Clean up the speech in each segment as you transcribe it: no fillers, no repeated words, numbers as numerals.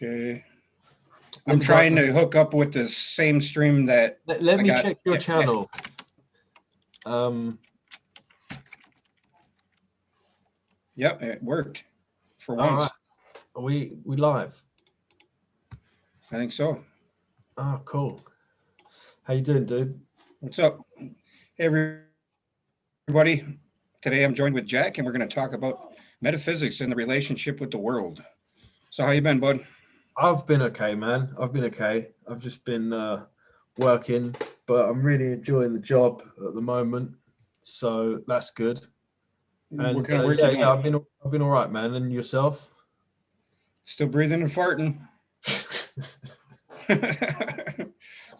Okay. I'm trying to hook up with the same stream that let me check your channel. Yep, it worked for once. Right. Are we live? I think so. Oh, cool. How you doing, dude? What's up? Hey, everybody. Today I'm joined with Jack, and we're going to talk about metaphysics and the relationship with the world. So how you been, bud? I've been okay, man. I've been okay. I've just been working, but I'm really enjoying the job at the moment, so that's good. And what kind of work you doing? Yeah, I've been all right, man. And yourself? Still breathing and farting.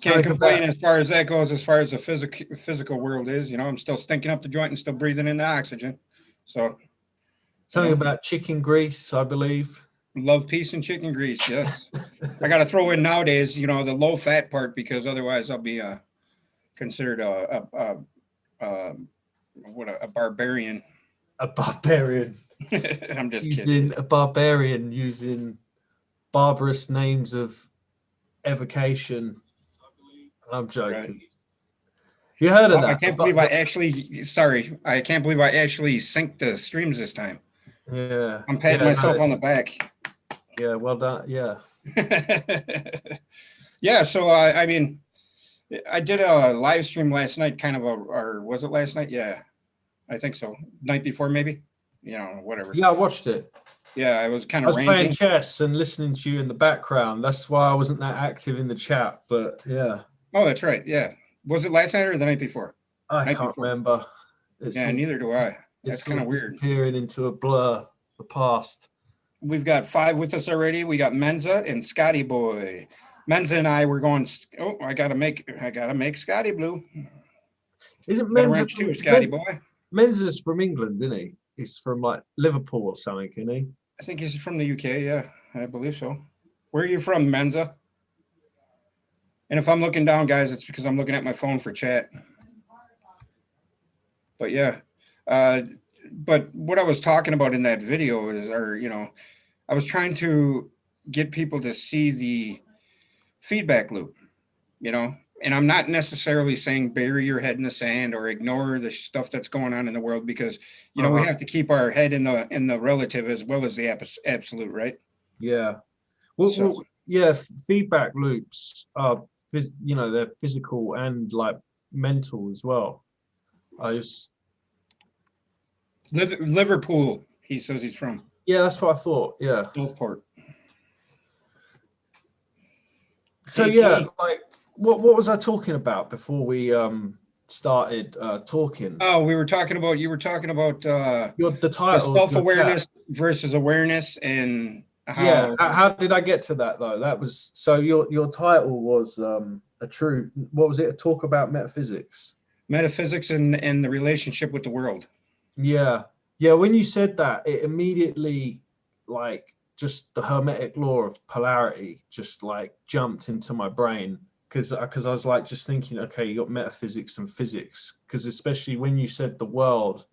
Can't complain as far as that goes, as far as the physical world is. You know, I'm still stinking up the joint and still breathing in the oxygen. So something about chicken grease, I believe. Love, peace, and chicken grease. Yes. I got to throw in nowadays, you know, the low fat part, because otherwise I'll be considered a barbarian. A barbarian. I'm just kidding. A barbarian using barbarous names of evocation. I'm joking. Right. You heard of that? I can't believe I actually synced the streams this time. Yeah. I'm patting myself on the back. Yeah, well done. Yeah. Yeah, so I mean, I did a live stream last night, or was it last night? Yeah, I think so. Night before, maybe. You know, whatever. Yeah, I watched it. Yeah, I was kind of playing chess and listening to you in the background. That's why I wasn't that active in the chat, but yeah. Oh, that's right. Yeah. Was it last night or the night before? I can't remember. Neither do I. That's kind of weird. Disappearing into a blur, the past. We've got 5 with us already. We got Menza and Scotty Boy. Menza and I were going. Oh, I gotta make Scotty blue. Isn't Menza too, Scotty Boy? Menza's from England, isn't he? He's from like Liverpool or something, isn't he? I think he's from the UK. Yeah, I believe so. Where are you from, Menza? And if I'm looking down, guys, it's because I'm looking at my phone for chat. But yeah, but what I was talking about in that video is, I was trying to get people to see the feedback loop, and I'm not necessarily saying bury your head in the sand or ignore the stuff that's going on in the world, because, we have to keep our head in the relative as well as the absolute, right? Yeah. Well, yeah, feedback loops are, they're physical and like mental as well. Liverpool, he says he's from. Yeah, that's what I thought. Yeah. Southport. So yeah, like what was I talking about before we started talking? Oh, you were talking about the title, self-awareness versus awareness, and how did I get to that though? That was, so your title was what was it? A talk about metaphysics and the relationship with the world. Yeah. When you said that, it immediately, like, just the hermetic law of polarity just like jumped into my brain, because I was like just thinking, okay, you got metaphysics and physics, because especially when you said the world,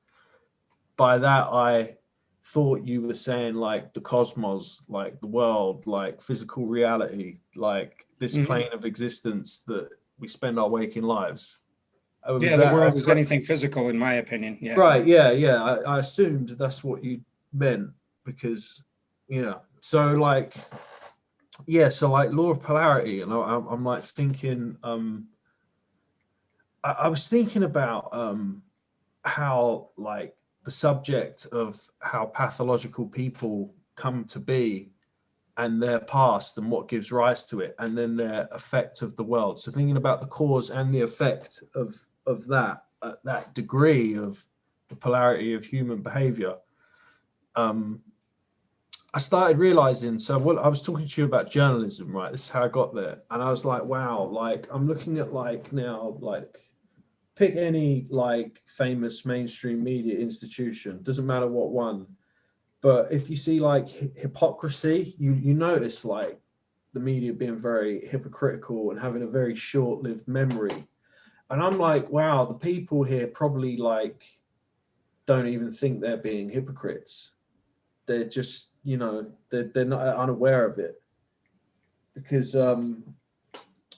by that I thought you were saying like the cosmos, like the world, like physical reality, like this plane of existence that we spend our waking lives. The world is anything physical, in my opinion. Yeah. Right. Yeah. I assumed that's what you meant, because, so like law of polarity, and I'm like thinking, I was thinking about how, like, the subject of how pathological people come to be and their past and what gives rise to it, and then their effect of the world. So thinking about the cause and the effect of that degree of the polarity of human behavior, I started realizing, so what I was talking to you about journalism, right? This is how I got there. And I was like, wow, like I'm looking at like now, like pick any like famous mainstream media institution, doesn't matter what one. But if you see like hypocrisy, you notice like the media being very hypocritical and having a very short-lived memory. And I'm like, wow, the people here probably like don't even think they're being hypocrites. They're just, they're not unaware of it. because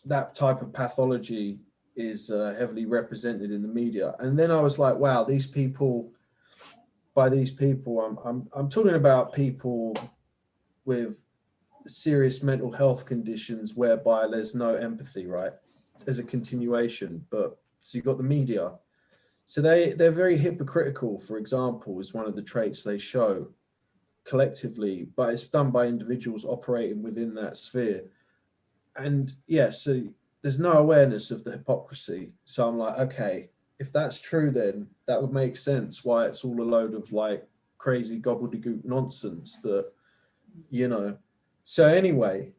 that type of pathology is heavily represented in the media. And then I was like, wow, these people, by these people, I'm talking about people with serious mental health conditions whereby there's no empathy, right? As a continuation. But so you've got the media. So they're very hypocritical, for example, is one of the traits they show collectively, but it's done by individuals operating within that sphere. And yeah, so there's no awareness of the hypocrisy. So I'm like, okay, if that's true, then that would make sense why it's all a load of like crazy gobbledygook nonsense that, you know. So anyway,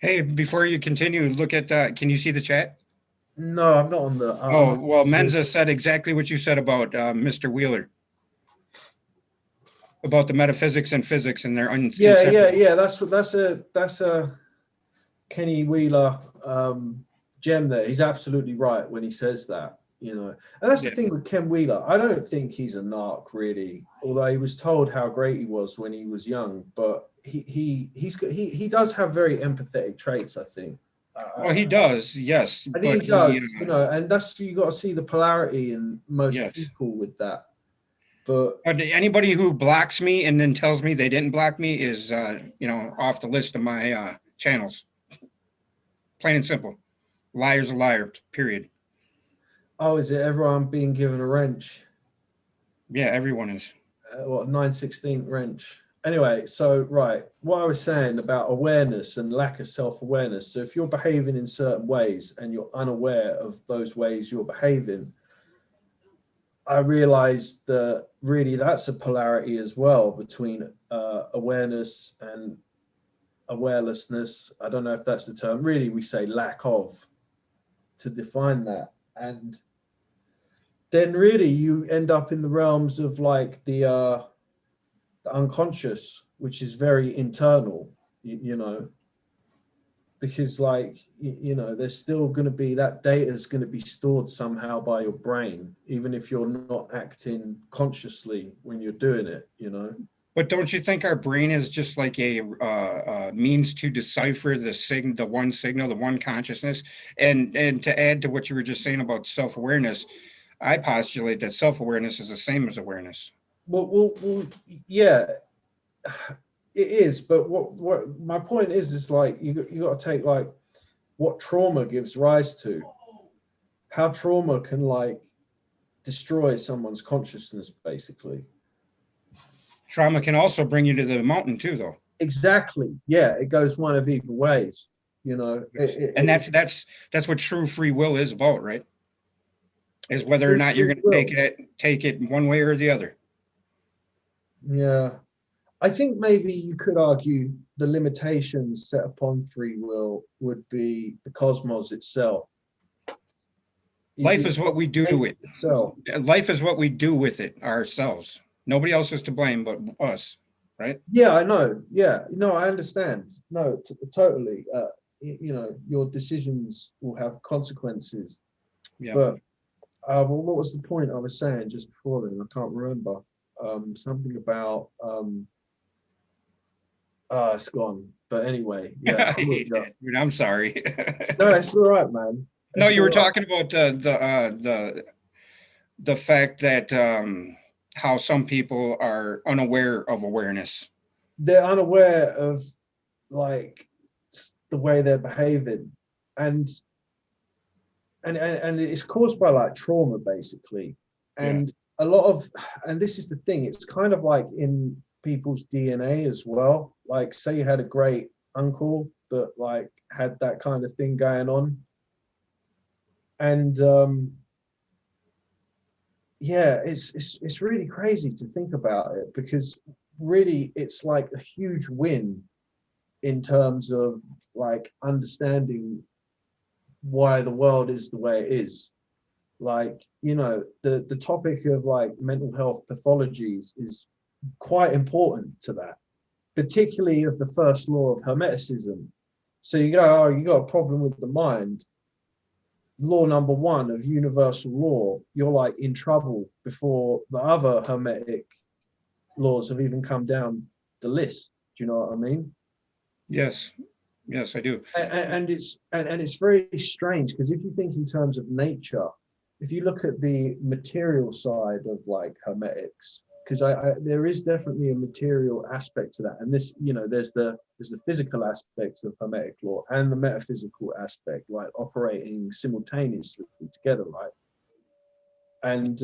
Hey, before you continue, look at can you see the chat? no, I'm not on the. Oh, well, Menza said exactly what you said about Mr. Wheeler, about the metaphysics and physics and their yeah. That's a Kenny Wheeler gem there. He's absolutely right when he says that, you know. And that's the thing with Ken Wheeler. I don't think he's a narc really, although he was told how great he was when he was young. But he does have very empathetic traits, I think. Well, he does, yes. I think he does, you know, and that's, you got to see the polarity in most people with that. But anybody who blocks me and then tells me they didn't block me is, you know, off the list of my channels. Plain and simple. Liar's a liar, period. Oh, is it everyone being given a wrench? Yeah, everyone is. What, 9/16 wrench? Anyway, so right, what I was saying about awareness and lack of self-awareness. So if you're behaving in certain ways and you're unaware of those ways you're behaving, I realized that really that's a polarity as well between awareness and awarelessness. I don't know if that's the term. Really, we say lack of to define that. And then really you end up in the realms of like the unconscious, which is very internal, you know, because like, you know, there's still going to be that data is going to be stored somehow by your brain, even if you're not acting consciously when you're doing it, you know. But don't you think our brain is just like a means to decipher the one signal, the one consciousness? And to add to what you were just saying about self-awareness, I postulate that self-awareness is the same as awareness. Well, yeah, it is. But what my point is like you got to take like what trauma gives rise to, how trauma can like destroy someone's consciousness, basically. Trauma can also bring you to the mountain too, though. Exactly. Yeah, it goes one of either ways, you know. And that's what true free will is about, right? Is whether or not you're going to take it one way or the other. Yeah, I think maybe you could argue the limitations set upon free will would be the cosmos itself. Life is what we do to it. Life is what we do with it ourselves. Nobody else is to blame but us, right? Yeah, I know. Yeah, no, I understand. No, totally. You know, your decisions will have consequences. Yeah. But well, what was the point I was saying just before then? I can't remember. Something about it's gone. But anyway, yeah. I'm sorry. No, it's all right, man. No, you were talking about the fact that how some people are unaware of awareness. They're unaware of like the way they're behaving, and it's caused by like trauma, basically. And a lot of, and this is the thing, it's kind of like in people's DNA as well. Like, say you had a great uncle that like had that kind of thing going on, and yeah, it's really crazy to think about it, because really it's like a huge win in terms of like understanding why the world is the way it is. Like, you know, the topic of like mental health pathologies is quite important to that, particularly of the first law of hermeticism. So you go, oh, you got a problem with the mind, law number one of universal law, you're like in trouble before the other hermetic laws have even come down the list. Do you know what I mean? Yes. Yes, I do. And it's very strange because if you think in terms of nature, if you look at the material side of like hermetics, because there is definitely a material aspect to that, and this, you know, there's the physical aspect of hermetic law and the metaphysical aspect, like operating simultaneously together, right? And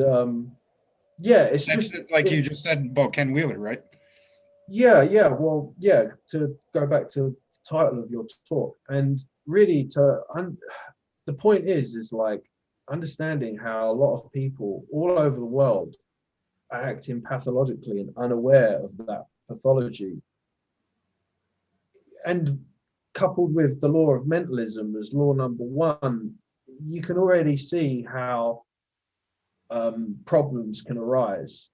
yeah, it's That's just like you just said about Ken Wheeler, right? yeah, well, yeah, to go back to the title of your talk, and really the point is like understanding how a lot of people all over the world are acting pathologically and unaware of that pathology, and coupled with the law of mentalism as law number one, you can already see how problems can arise.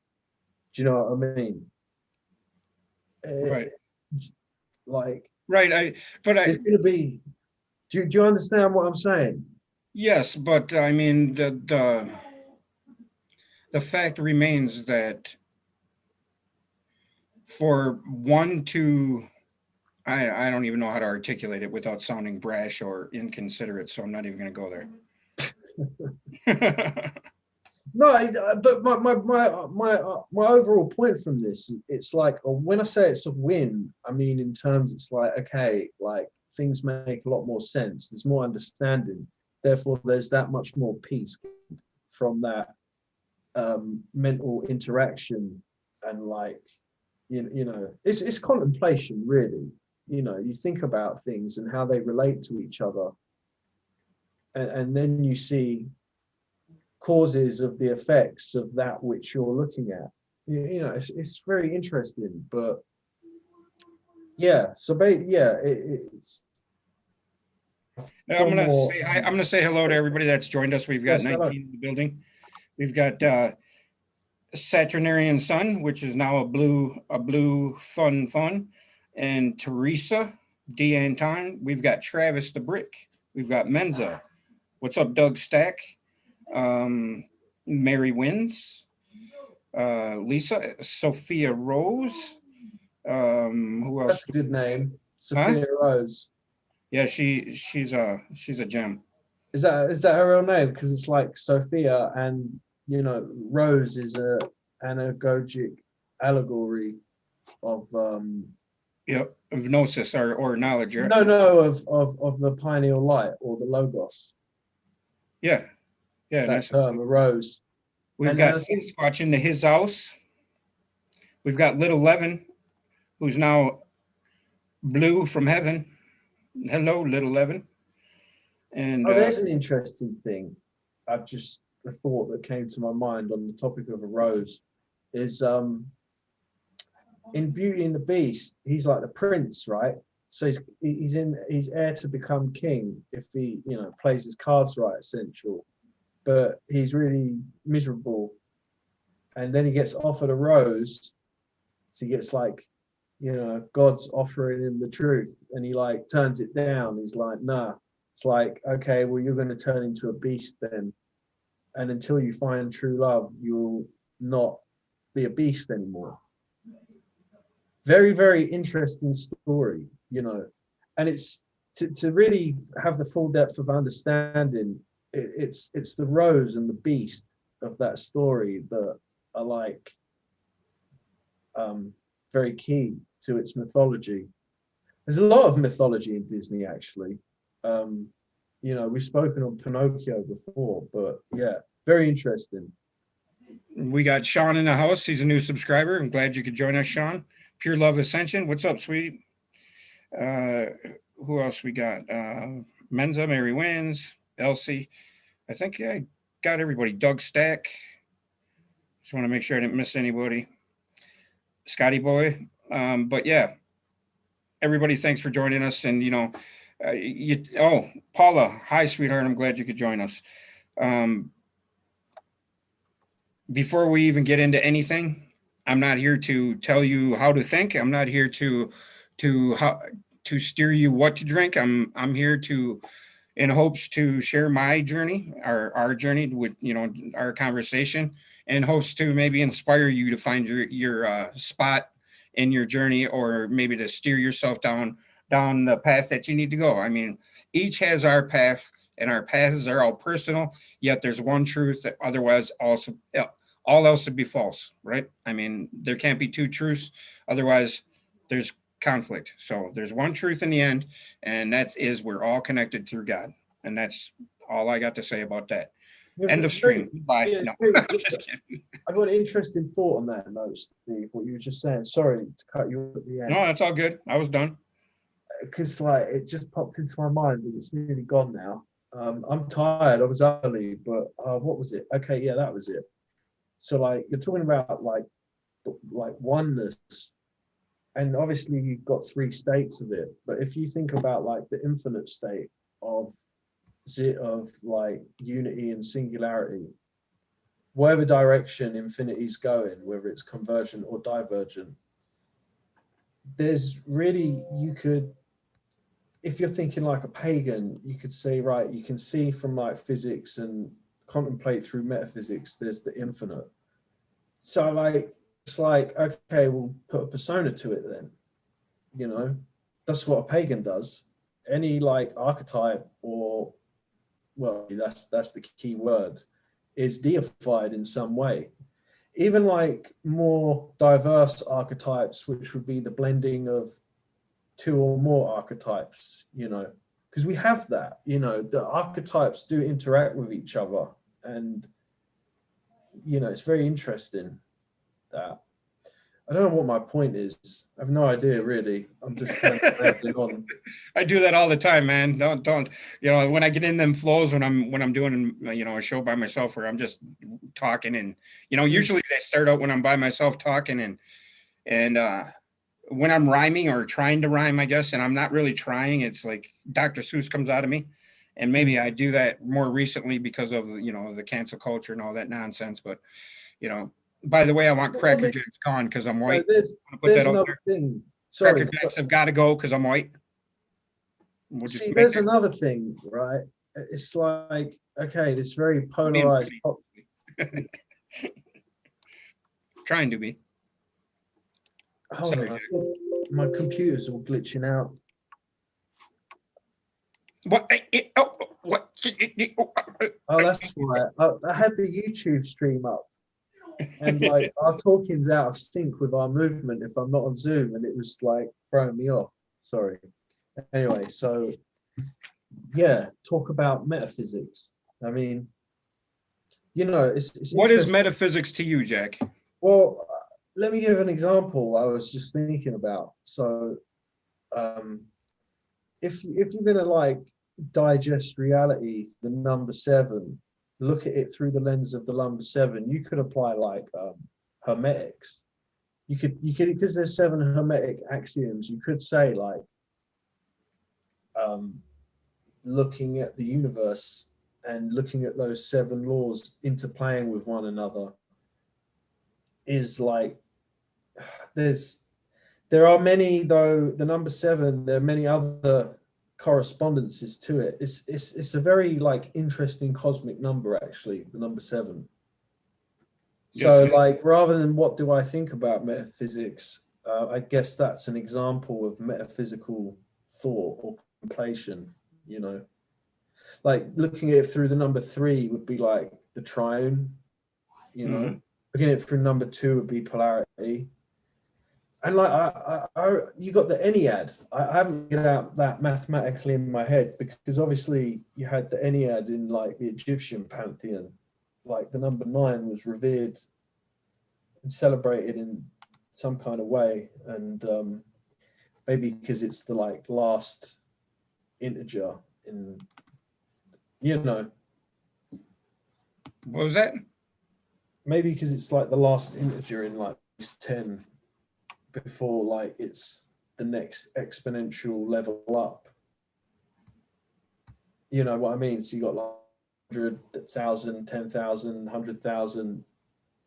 Do you know what I mean? Right. Eh, like Right. But there's going to be. Do you understand what I'm saying? yes, but I mean, the fact remains that for one to, I don't even know how to articulate it without sounding brash or inconsiderate, so I'm not even going to go there. No, but my overall point from this, it's like when I say it's a win, I mean in terms it's like okay, like things make a lot more sense. There's more understanding. Therefore, there's that much more peace from that mental interaction, and like you know, it's contemplation really. You know, you think about things and how they relate to each other, and then you see causes of the effects of that which you're looking at. You know, it's very interesting, but yeah. So, yeah, it's I'm far gonna more. say hi. I'm gonna say hello to everybody that's joined us. We've got Yes, hello. 19 in the building. We've got Saturnarian Sun, which is now a blue fun, and Teresa D. Anton. We've got Travis the Brick. We've got Menza. What's up, Doug Stack? Um, Mary Wins. Lisa, Sophia Rose. Who else? That's a good name, Huh? Sophia Rose. Yeah, she's a gem. Is that her real name? Because it's like Sophia, and you know, Rose is a anagogic allegory of Yep, of gnosis or knowledge. Right? no of the pineal light or the logos. Yeah, yeah, That nice. term arose, We've and got I think Sasquatch into his house. We've got Little Levin, who's now blue from heaven. Hello, Little Levin. And oh, there's an interesting thing. I've just a thought that came to my mind on the topic of a rose is in Beauty and the Beast, he's like the prince, right? So he's heir to become king if he, you know, plays his cards right, essential. But he's really miserable, and then he gets offered a rose, so he gets like, you know, God's offering him the truth, and he like turns it down. He's like, nah. It's like, okay, well, you're going to turn into a beast then, and until you find true love, you'll not be a beast anymore. Very, very interesting story, you know, and it's to really have the full depth of understanding. It's the rose and the beast of that story that are like very key to its mythology. There's a lot of mythology in Disney, actually. Um, you know, we've spoken on Pinocchio before, but yeah, very interesting. we got Sean in the house. He's a new subscriber. I'm glad you could join us, Sean. Pure Love Ascension. What's up, sweetie? Uh, who else we got? Menza, Mary Wins, Elsie. I think I got everybody. Doug Stack. Just want to make sure I didn't miss anybody. Scotty Boy. But yeah, everybody, thanks for joining us. And Paula, hi, sweetheart. I'm glad you could join us. Um, before we even get into anything, I'm not here to tell you how to think. I'm not here to how to steer you what to drink. I'm here to in hopes to share my journey, our journey with our conversation, and hopes to maybe inspire you to find your spot in your journey, or maybe to steer yourself down down the path that you need to go. I mean, each has our path, and our paths are all personal, yet there's one truth that otherwise also all else would be false, right? I mean, there can't be two truths, otherwise there's conflict. So there's one truth in the end, and that is we're all connected through God. And that's all I got to say about that. Yeah, End of stream. Bye. yeah, No, very, I'm just kidding. I've got an interesting thought on that note, Steve, what you were just saying. Sorry to cut you at the No, end. that's all good. I was done. Because like it just popped into my mind and it's nearly gone now. I'm tired. I was early, but what was it? Okay, yeah, that was it. So like you're talking about like oneness, and obviously you've got three states of it. But if you think about like the infinite state of like unity and singularity, whatever direction infinity's going, whether it's convergent or divergent, there's really, you could, if you're thinking like a pagan, you could say, right, you can see from like physics and contemplate through metaphysics, there's the infinite. So like, it's like, okay, we'll put a persona to it then, you know, that's what a pagan does. Any like archetype or, well, that's the key word, is deified in some way. Even like more diverse archetypes, which would be the blending of two or more archetypes, you know, because we have that, you know, the archetypes do interact with each other. And, you know, it's very interesting that, I don't know what my point is. I have no idea really. I'm just kind of rambling on. I do that all the time, man. Don't, you know, when I get in them flows when I'm doing, you know, a show by myself where I'm just talking, and, you know, usually they start out when I'm by myself talking, and when I'm rhyming or trying to rhyme, I guess, and I'm not really trying, it's like Dr. Seuss comes out of me. And maybe I do that more recently because of, you know, the cancel culture and all that nonsense. But, you know, by the way, I want Cracker Jacks gone because I'm white. There's another thing. Cracker Sorry. Jacks have got to go because I'm white. We'll See, there's another thing, right? It's like, okay, this very polarized. Trying to be. Hold on, my computer's all glitching out. What? What? Oh, that's right. I had the YouTube stream up, and like our talking's out of sync with our movement if I'm not on Zoom, and it was like throwing me off. Sorry. Anyway, so yeah, talk about metaphysics. I mean, you know, it's what is metaphysics to you, Jack? Well, let me give an example I was just thinking about. So if you're gonna like digest reality, the number 7, look at it through the lens of the number 7, you could apply like hermetics. You could because there's 7 hermetic axioms, you could say like looking at the universe and looking at those 7 laws interplaying with one another is like, there are many, though the number 7, there are many other correspondences to it. It's a very like interesting cosmic number, actually, the number 7. So like, rather than what do I think about metaphysics, I guess that's an example of metaphysical thought or contemplation, you know, like looking at it through the number 3 would be like the triune, you know, looking at it through number 2 would be polarity. And like you got the Ennead. I haven't figured out that mathematically in my head, because obviously you had the Ennead in like the Egyptian pantheon. Like the number 9 was revered and celebrated in some kind of way, and maybe because it's the like last integer in, you know. What was that? Maybe because it's like the last integer in like 10. Before like it's the next exponential level up, you know what I mean? So you got like 100,000, 10,000, 100,000.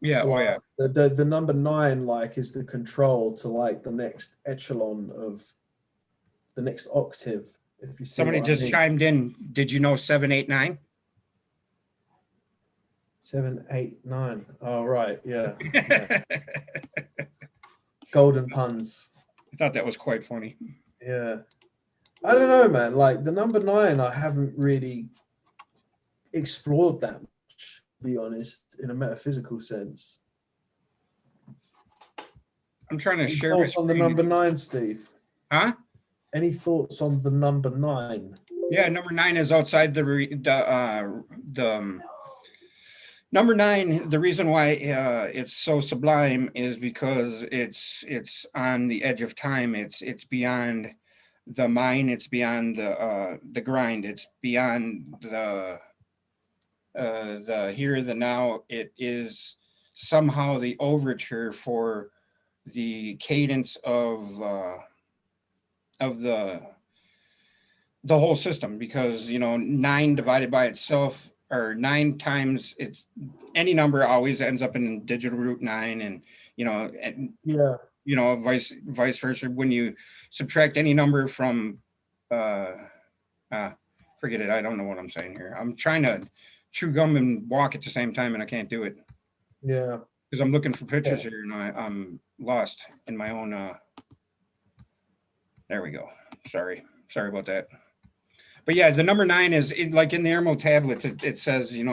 Yeah. So, Oh yeah. The number 9 like is the control to like the next echelon of the next octave. If you see Somebody just chimed in. Did you know 7, 8, 9? 7, 8, 9. Oh right, yeah. Yeah. Golden puns. I thought that was quite funny. Yeah. I don't know, man. Like the number nine, I haven't really explored that much, to be honest, in a metaphysical sense. I'm trying to Any share my thoughts on the screen. number nine, Steve? Huh? Any thoughts on the number nine? Yeah, number nine is outside number nine. The reason why it's so sublime is because it's on the edge of time. It's beyond the mind. It's beyond the grind. It's beyond the here, the now. It is somehow the overture for the cadence of the whole system, because nine divided by itself, or nine times it's any number always ends up in digital root nine, and Yeah, vice versa. When you subtract any number from uh, uh forget it, I don't know what I'm saying here. I'm trying to chew gum and walk at the same time, and I can't do it yeah, because I'm looking for pictures yeah. here, and I'm lost in my own there we go. Sorry about that. But yeah, the number nine is like in the Emerald tablets. It says, the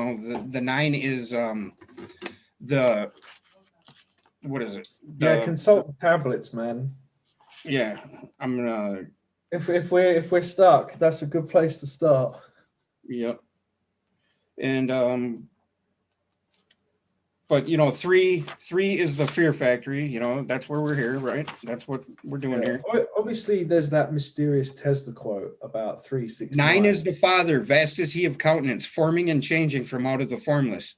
nine is the what is it? Yeah, The consult the tablets, man. yeah. I'm gonna If we're stuck, that's a good place to start. Yep. And but three is the fear factory. That's where we're here, right? That's what we're doing Yeah. here. Obviously, there's that mysterious Tesla quote about Nine 369. is the Father, vast is He of countenance, forming and changing from out of the formless.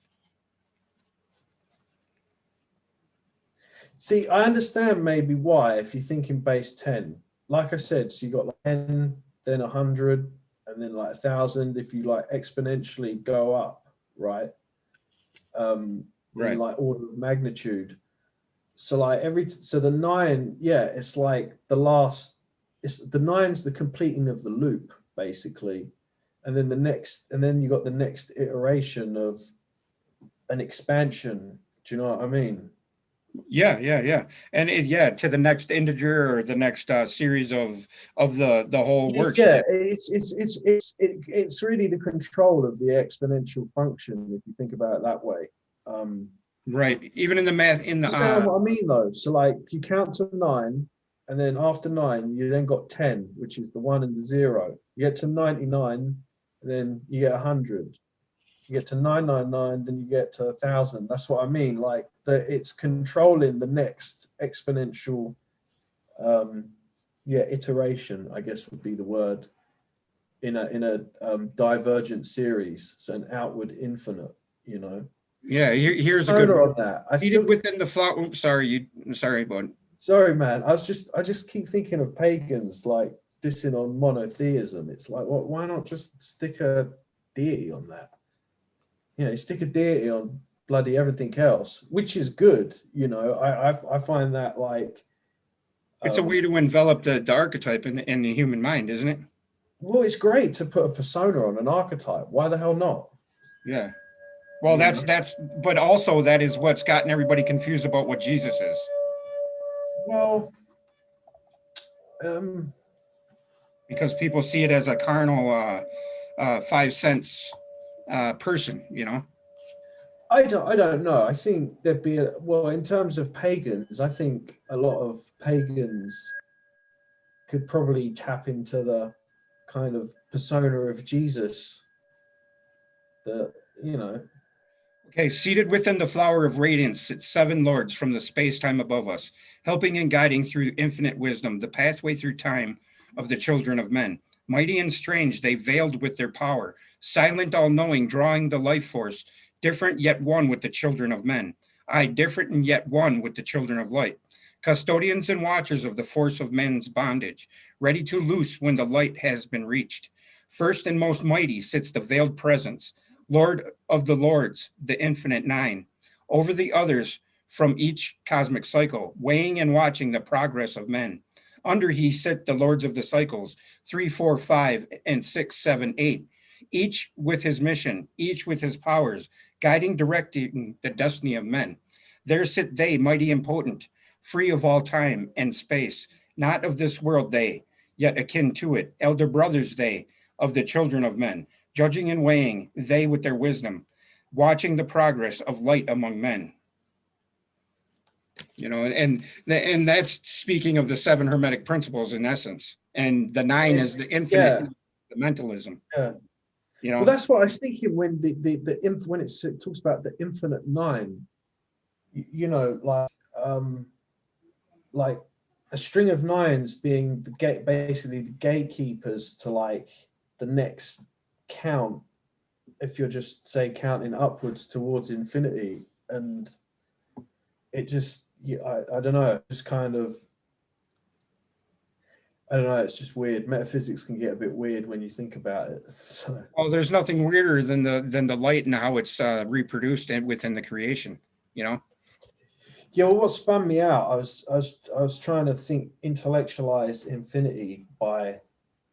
See, I understand maybe why if you think in base 10. Like I said, so you got like 10, then 100, and then like 1,000. If you like exponentially go up, right? In Right. like order of magnitude. So like so the nine, yeah, it's like the last. It's the nine's the completing of the loop basically, and then you got the next iteration of an expansion. Do you know what I mean? Yeah. And to the next integer, or the next series of the whole works. Yeah, it's really the control of the exponential function if you think about it that way. Um, Right. Even in the math, in the Understand what I mean though? So like you count to nine, and then after nine, you then got 10, which is the one and the zero. You get to 99, and then you get 100. You get to 999, then you get to 1,000. That's what I mean. Like it's controlling the next exponential, iteration, I guess would be the word, in a divergent series. So an outward infinite, you know. yeah. Here's a good Owner one. on that. I still Seated within the flower. Oops, sorry, bud. Sorry, man. I just keep thinking of pagans like dissing on monotheism. It's like, what? Why not just stick a deity on that? Stick a deity on bloody everything else, which is good. I find that like, It's a way to envelop the archetype in the human mind, isn't it? well, it's great to put a persona on an archetype. Why the hell not? Yeah. Well, You that's know. that's, but also that is what's gotten everybody confused about what Jesus is, Well, um, because people see it as a carnal 5 cents person. I don't know. I think there'd be well, in terms of pagans, I think a lot of pagans could probably tap into the kind of persona of Jesus that, you know. Okay, seated within the flower of radiance sit seven lords from the space-time above us, helping and guiding through infinite wisdom the pathway through time of the children of men. Mighty and strange, they veiled with their power, silent, all-knowing, drawing the life force, different yet one with the children of men. I different and yet one with the children of light. Custodians and watchers of the force of men's bondage, ready to loose when the light has been reached. First and most mighty sits the veiled presence, Lord of the Lords, the infinite nine, over the others from each cosmic cycle, weighing and watching the progress of men. Under he sit the lords of the cycles, 3, 4, 5, and 6, 7, 8, each with his mission, each with his powers, guiding, directing the destiny of men. There sit they, mighty and potent, free of all time and space, not of this world they, yet akin to it, elder brothers they of the children of men, judging and weighing they with their wisdom, watching the progress of light among men. And that's speaking of the seven hermetic principles in essence, and the nine is the infinite, Yeah, the mentalism. yeah. You Well, know, that's what I was thinking when when it talks about the infinite nine. Like a string of nines being the gate, basically the gatekeepers to like the next count. If you're just say counting upwards towards infinity, and it just, I don't know, just kind of, I don't know, it's just weird. Metaphysics can get a bit weird when you think about it. So. well, there's nothing weirder than the light and how it's reproduced within the creation. You know, Yeah, well, what spun me out, I was trying to think, intellectualize infinity by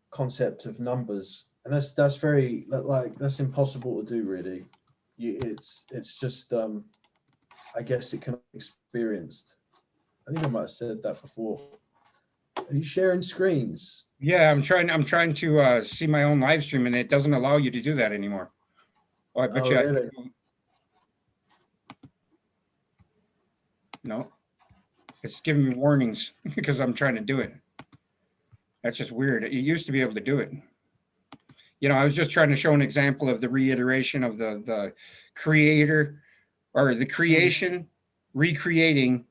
concept of numbers, and that's very, like, that's impossible to do, really. It's just, I guess it can be experienced. I think I might have said that before. Are you sharing screens? yeah, I'm trying to see my own live stream, and it doesn't allow you to do that anymore. Oh, I bet Oh, you. really? No, it's giving me warnings because I'm trying to do it. That's just weird. You used to be able to do it. I was just trying to show an example of the reiteration of the creator, or the creation recreating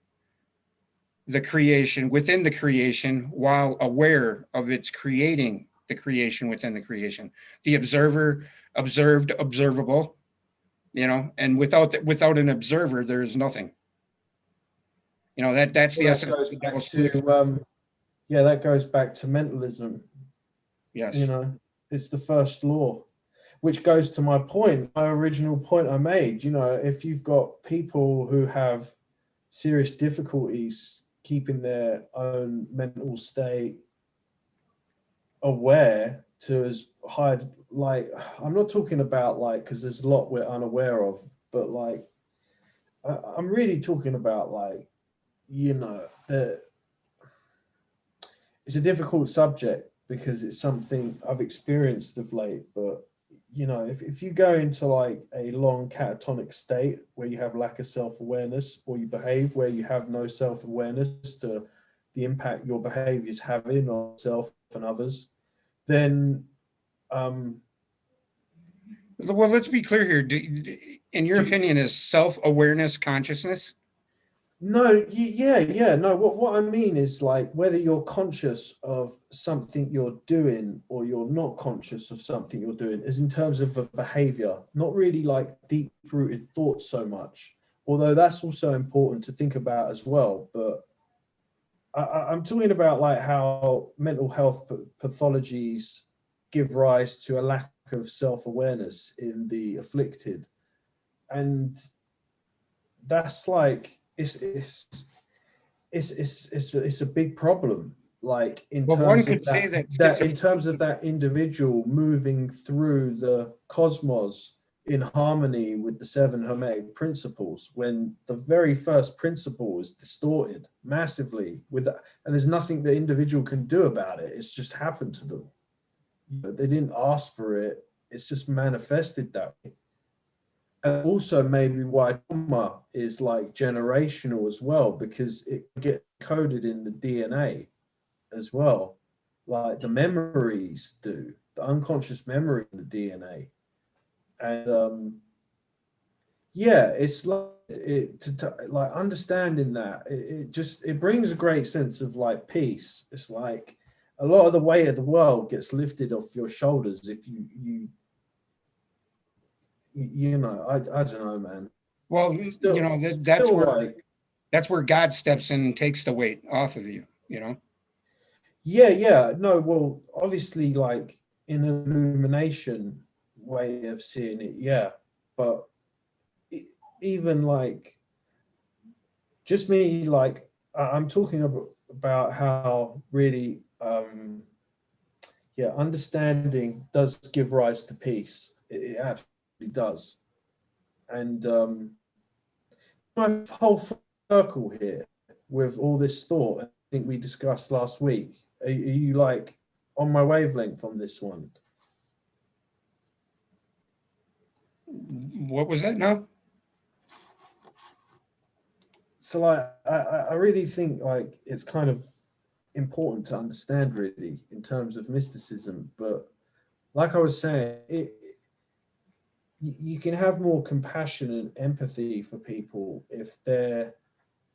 the creation within the creation, while aware of its creating the creation within the creation. The observer observed observable, and without an observer, there is nothing. That's the Well, that essence goes of the back devil's to, solution. yeah, that goes back to mentalism. Yes. It's the first law, which goes to my original point I made. If you've got people who have serious difficulties keeping their own mental state aware to as high, like, I'm not talking about, like, because there's a lot we're unaware of, but like, I'm really talking about, like, the it's a difficult subject because it's something I've experienced of late. But if you go into like a long catatonic state where you have lack of self-awareness, or you behave where you have no self-awareness to the impact your behavior is having on self and others, then Well, let's be clear here. In your do, opinion, is self-awareness consciousness? no, yeah. No, what I mean is, like, whether you're conscious of something you're doing or you're not conscious of something you're doing, is in terms of a behavior, not really like deep-rooted thoughts so much. Although that's also important to think about as well. But I'm talking about like how mental health pathologies give rise to a lack of self-awareness in the afflicted, and that's like, it's a big problem, like, in Well, one terms of could say that in terms of that individual moving through the cosmos in harmony with the seven hermetic principles, when the very first principle is distorted massively with that, and there's nothing the individual can do about it. It's just happened to them. They didn't ask for it. It's just manifested that way. And also maybe why trauma is like generational as well, because it gets coded in the DNA as well, like the memories do, the unconscious memory in the DNA. And yeah, it's like like understanding that, it brings a great sense of like peace. It's like a lot of the weight of the world gets lifted off your shoulders if I don't know, man. well, Still, that's still where like, God steps in and takes the weight off of you. yeah, no, well, obviously, like, in an illumination way of seeing it, yeah. But even like, just me, like, I'm talking about how really, yeah, understanding does give rise to peace. It absolutely does. And my whole circle here with all this thought, I think we discussed last week. Are you like on my wavelength on this one? What was that now? So like I really think like it's kind of important to understand really in terms of mysticism, but like I was saying, you can have more compassion and empathy for people if they're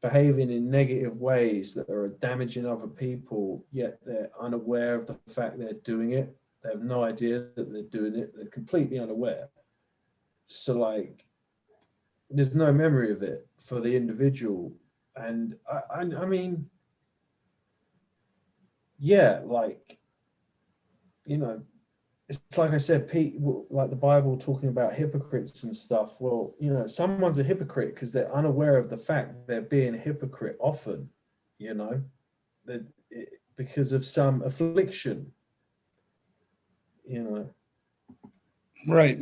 behaving in negative ways that are damaging other people, yet they're unaware of the fact they're doing it. They have no idea that they're doing it. They're completely unaware. So like there's no memory of it for the individual. And I mean, yeah, like, you know, it's like I said, Pete, like the Bible talking about hypocrites and stuff. Well, you know, someone's a hypocrite because they're unaware of the fact they're being a hypocrite often, you know, that because of some affliction, you know. Right.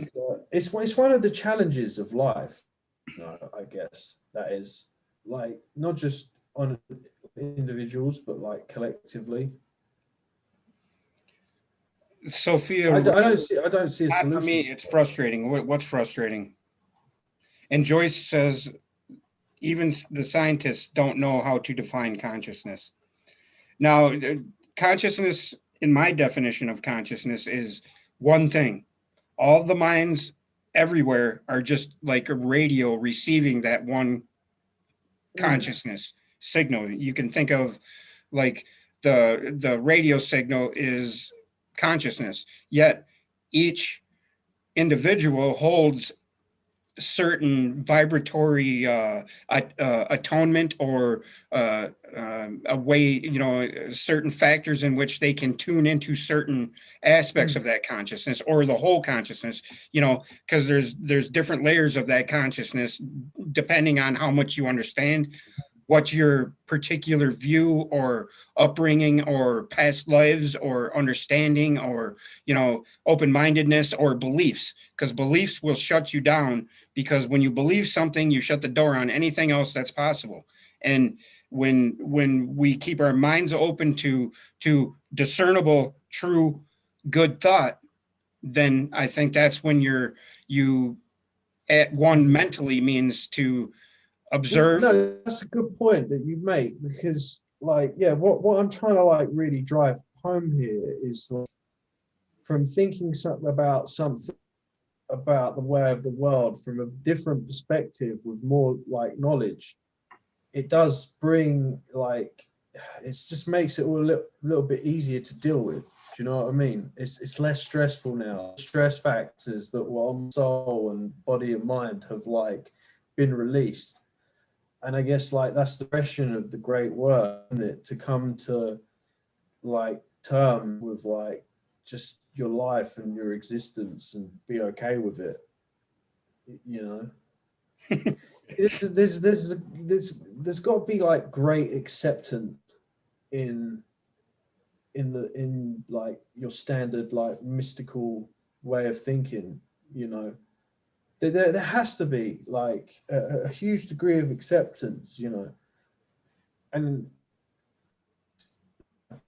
It's one of the challenges of life, you know, I guess that is like not just on individuals, but like collectively. Sophia, I don't see a for solution. me, it's frustrating. What's frustrating? And Joyce says, even the scientists don't know how to define consciousness. Now, consciousness, in my definition of consciousness, is one thing. All the minds everywhere are just like a radio receiving that one consciousness signal. You can think of like the radio signal is consciousness, yet each individual holds certain vibratory atonement or a way, you know, certain factors in which they can tune into certain aspects of that consciousness or the whole consciousness, you know, because there's different layers of that consciousness depending on how much you understand what your particular view or upbringing or past lives or understanding or, you know, open-mindedness or beliefs, because beliefs will shut you down, because when you believe something, you shut the door on anything else that's possible. And when we keep our minds open to discernible, true, good thought, then I think that's when you at one mentally means to observe. No, that's a good point that you make because, like, yeah, what I'm trying to like really drive home here is like, from thinking something about the way of the world from a different perspective with more like knowledge, it does bring like it just makes it all a little bit easier to deal with. Do you know what I mean? It's less stressful now. Stress factors that were on soul and body and mind have like been released. And I guess like that's the question of the great work, isn't it? To come to like term with like just your life and your existence and be okay with it. You know, there's got to be like great acceptance in in like your standard like mystical way of thinking. You know, there has to be like a huge degree of acceptance. You know, and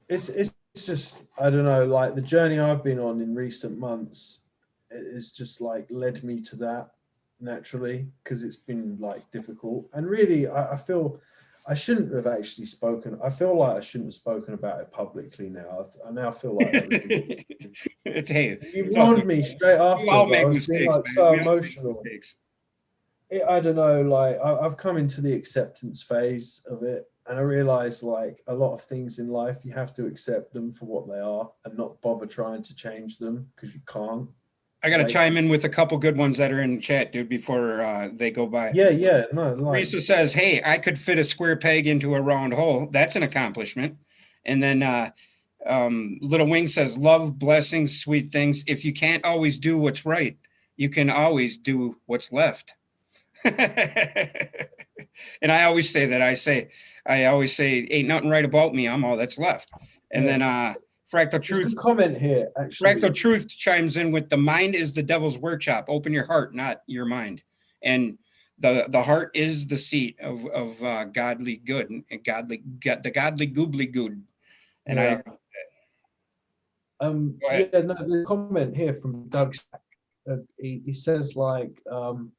it's just I don't know, like the journey I've been on in recent months it's just like led me to that naturally because it's been like difficult and really I feel I shouldn't have actually spoken. I feel like I shouldn't have spoken about it publicly now. I now feel like that was It's hey, you it's all warned good. me straight We after, all but I make was being mistakes, like man. so We all make emotional. mistakes. I don't know, like I've come into the acceptance phase of it and I realize like a lot of things in life you have to accept them for what they are and not bother trying to change them because you can't. I got to chime in with a couple good ones that are in the chat, dude, before they go by. Yeah, no, like Teresa says, hey, I could fit a square peg into a round hole. That's an accomplishment. And then Little Wing says, love, blessings, sweet things. If you can't always do what's right, you can always do what's left. And I always say that. I always say, ain't nothing right about me. I'm all that's left. And then Fractal there's a Truth. good comment here, actually. Fractal Truth chimes in with the mind is the devil's workshop. Open your heart, not your mind. And the heart is the seat of godly good and the godly goobly good. And Yeah. Go Yeah, ahead. no, the comment here from Doug. He says like,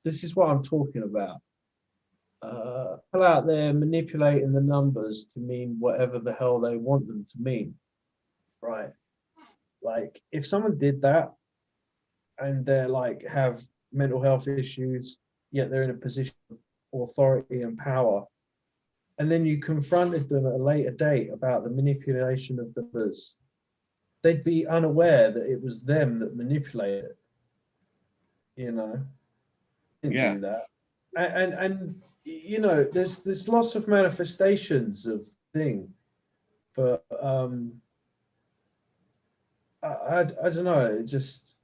this is what I'm talking about. People out there manipulating the numbers to mean whatever the hell they want them to mean, right? Like, if someone did that and they're like have mental health issues, yet they're in a position of authority and power, and then you confronted them at a later date about the manipulation of the numbers, they'd be unaware that it was them that manipulated it. You know, didn't Yeah. do that, and you know, there's lots of manifestations of thing, but I don't know. It just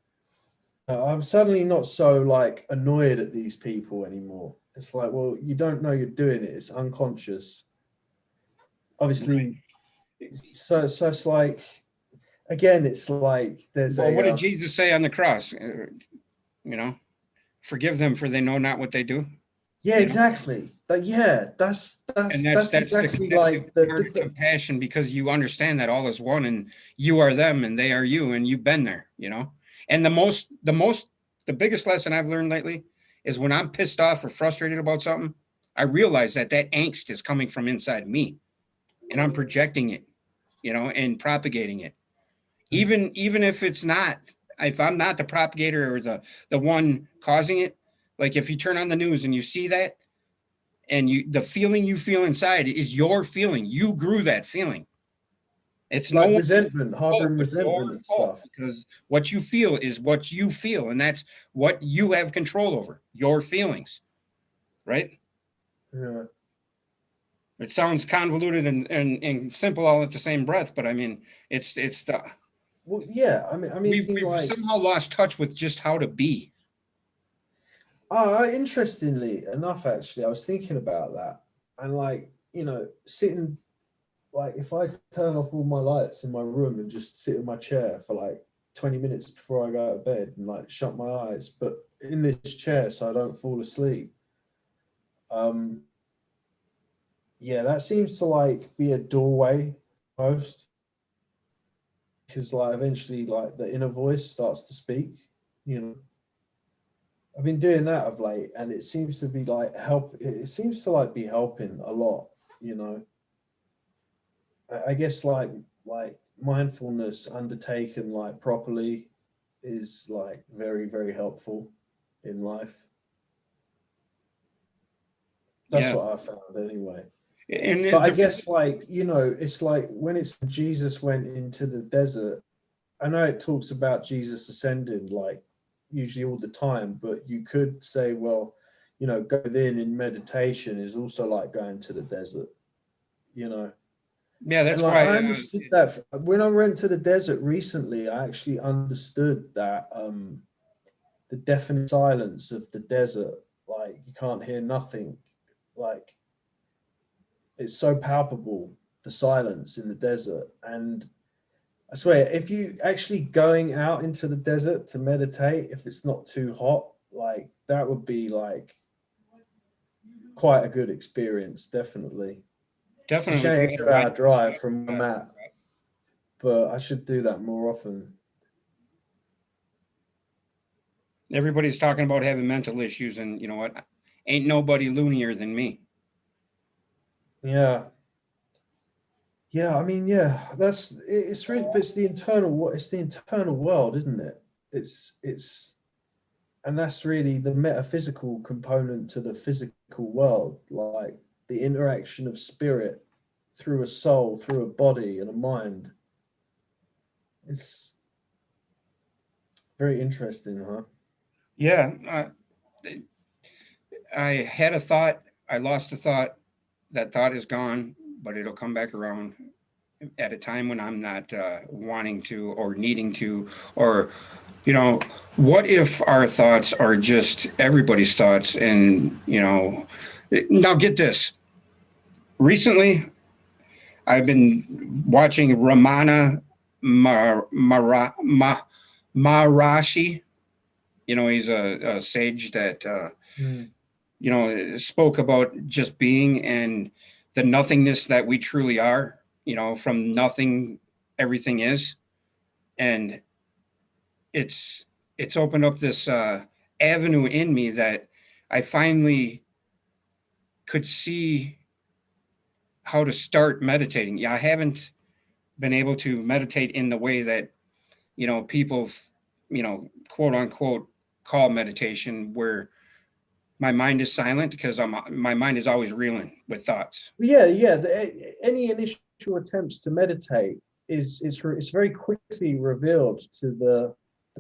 I'm suddenly not so like annoyed at these people anymore. It's like, well, you don't know you're doing it. It's unconscious. Obviously, so it's like again, it's like there's Well, a what did Jesus say on the cross? You know, forgive them for they know not what they do. yeah, You know, exactly. But yeah, and that's exactly like the heart of compassion, because you understand that all is one, and you are them, and they are you, and you've been there. You know, and the biggest lesson I've learned lately is when I'm pissed off or frustrated about something, I realize that that angst is coming from inside me, and I'm projecting it. You know, and propagating it. Even if it's not, if I'm not the propagator or the one causing it. Like if you turn on the news and you see that, and the feeling you feel inside is your feeling, you grew that feeling. It's no like one resentment, fault harboring but your resentment and fault, stuff. because what you feel is what you feel, and that's what you have control over, your feelings, right? Yeah. It sounds convoluted and simple all at the same breath, but I mean, it's the Well, yeah. we've Like, somehow lost touch with just how to be. interestingly enough, actually, I was thinking about that, and like, you know, sitting like if I turn off all my lights in my room and just sit in my chair for like 20 minutes before I go to bed and like shut my eyes, but in this chair so I don't fall asleep. Um, yeah, that seems to like be a doorway most, because like eventually like the inner voice starts to speak, you know. I've been doing that of late and it seems to be like it seems to like be helping a lot, you know. I guess like mindfulness undertaken like properly is like very, very helpful in life. That's Yeah, what I found anyway. But and I the guess like, you know, it's like when it's Jesus went into the desert, I know it talks about Jesus ascending like usually all the time, but you could say, well, you know, go in meditation is also like going to the desert, you know. yeah, And that's like why I understood that when I went to the desert recently, I actually understood that the deafening silence of the desert, like you can't hear nothing, like it's so palpable, the silence in the desert. And I swear, if you actually going out into the desert to meditate, if it's not too hot, like that would be like quite a good experience, definitely. It's a definitely shame go it's ahead a and ride. 2 hour drive from where I'm at, but I should do that more often. Everybody's talking about having mental issues, and you know what? Ain't nobody loonier than me. Yeah. Yeah, yeah, it's really, but it's the internal world, isn't it? It's and that's really the metaphysical component to the physical world, like the interaction of spirit through a soul, through a body and a mind. It's very interesting, huh? Yeah, I had a thought, I lost a thought. That thought is gone, but it'll come back around at a time when I'm not wanting to or needing to, or you know, what if our thoughts are just everybody's thoughts? And you know, now get this. Recently, I've been watching Ramana Maharashi. You know, he's a sage that Mm. you know spoke about just being and the nothingness that we truly are. You know, from nothing, everything is. and it's opened up this avenue in me that I finally could see how to start meditating. Yeah, I haven't been able to meditate in the way that, people, quote unquote, call meditation, where my mind is silent, because my mind is always reeling with thoughts. Yeah. Any initial attempts to meditate it's very quickly revealed to the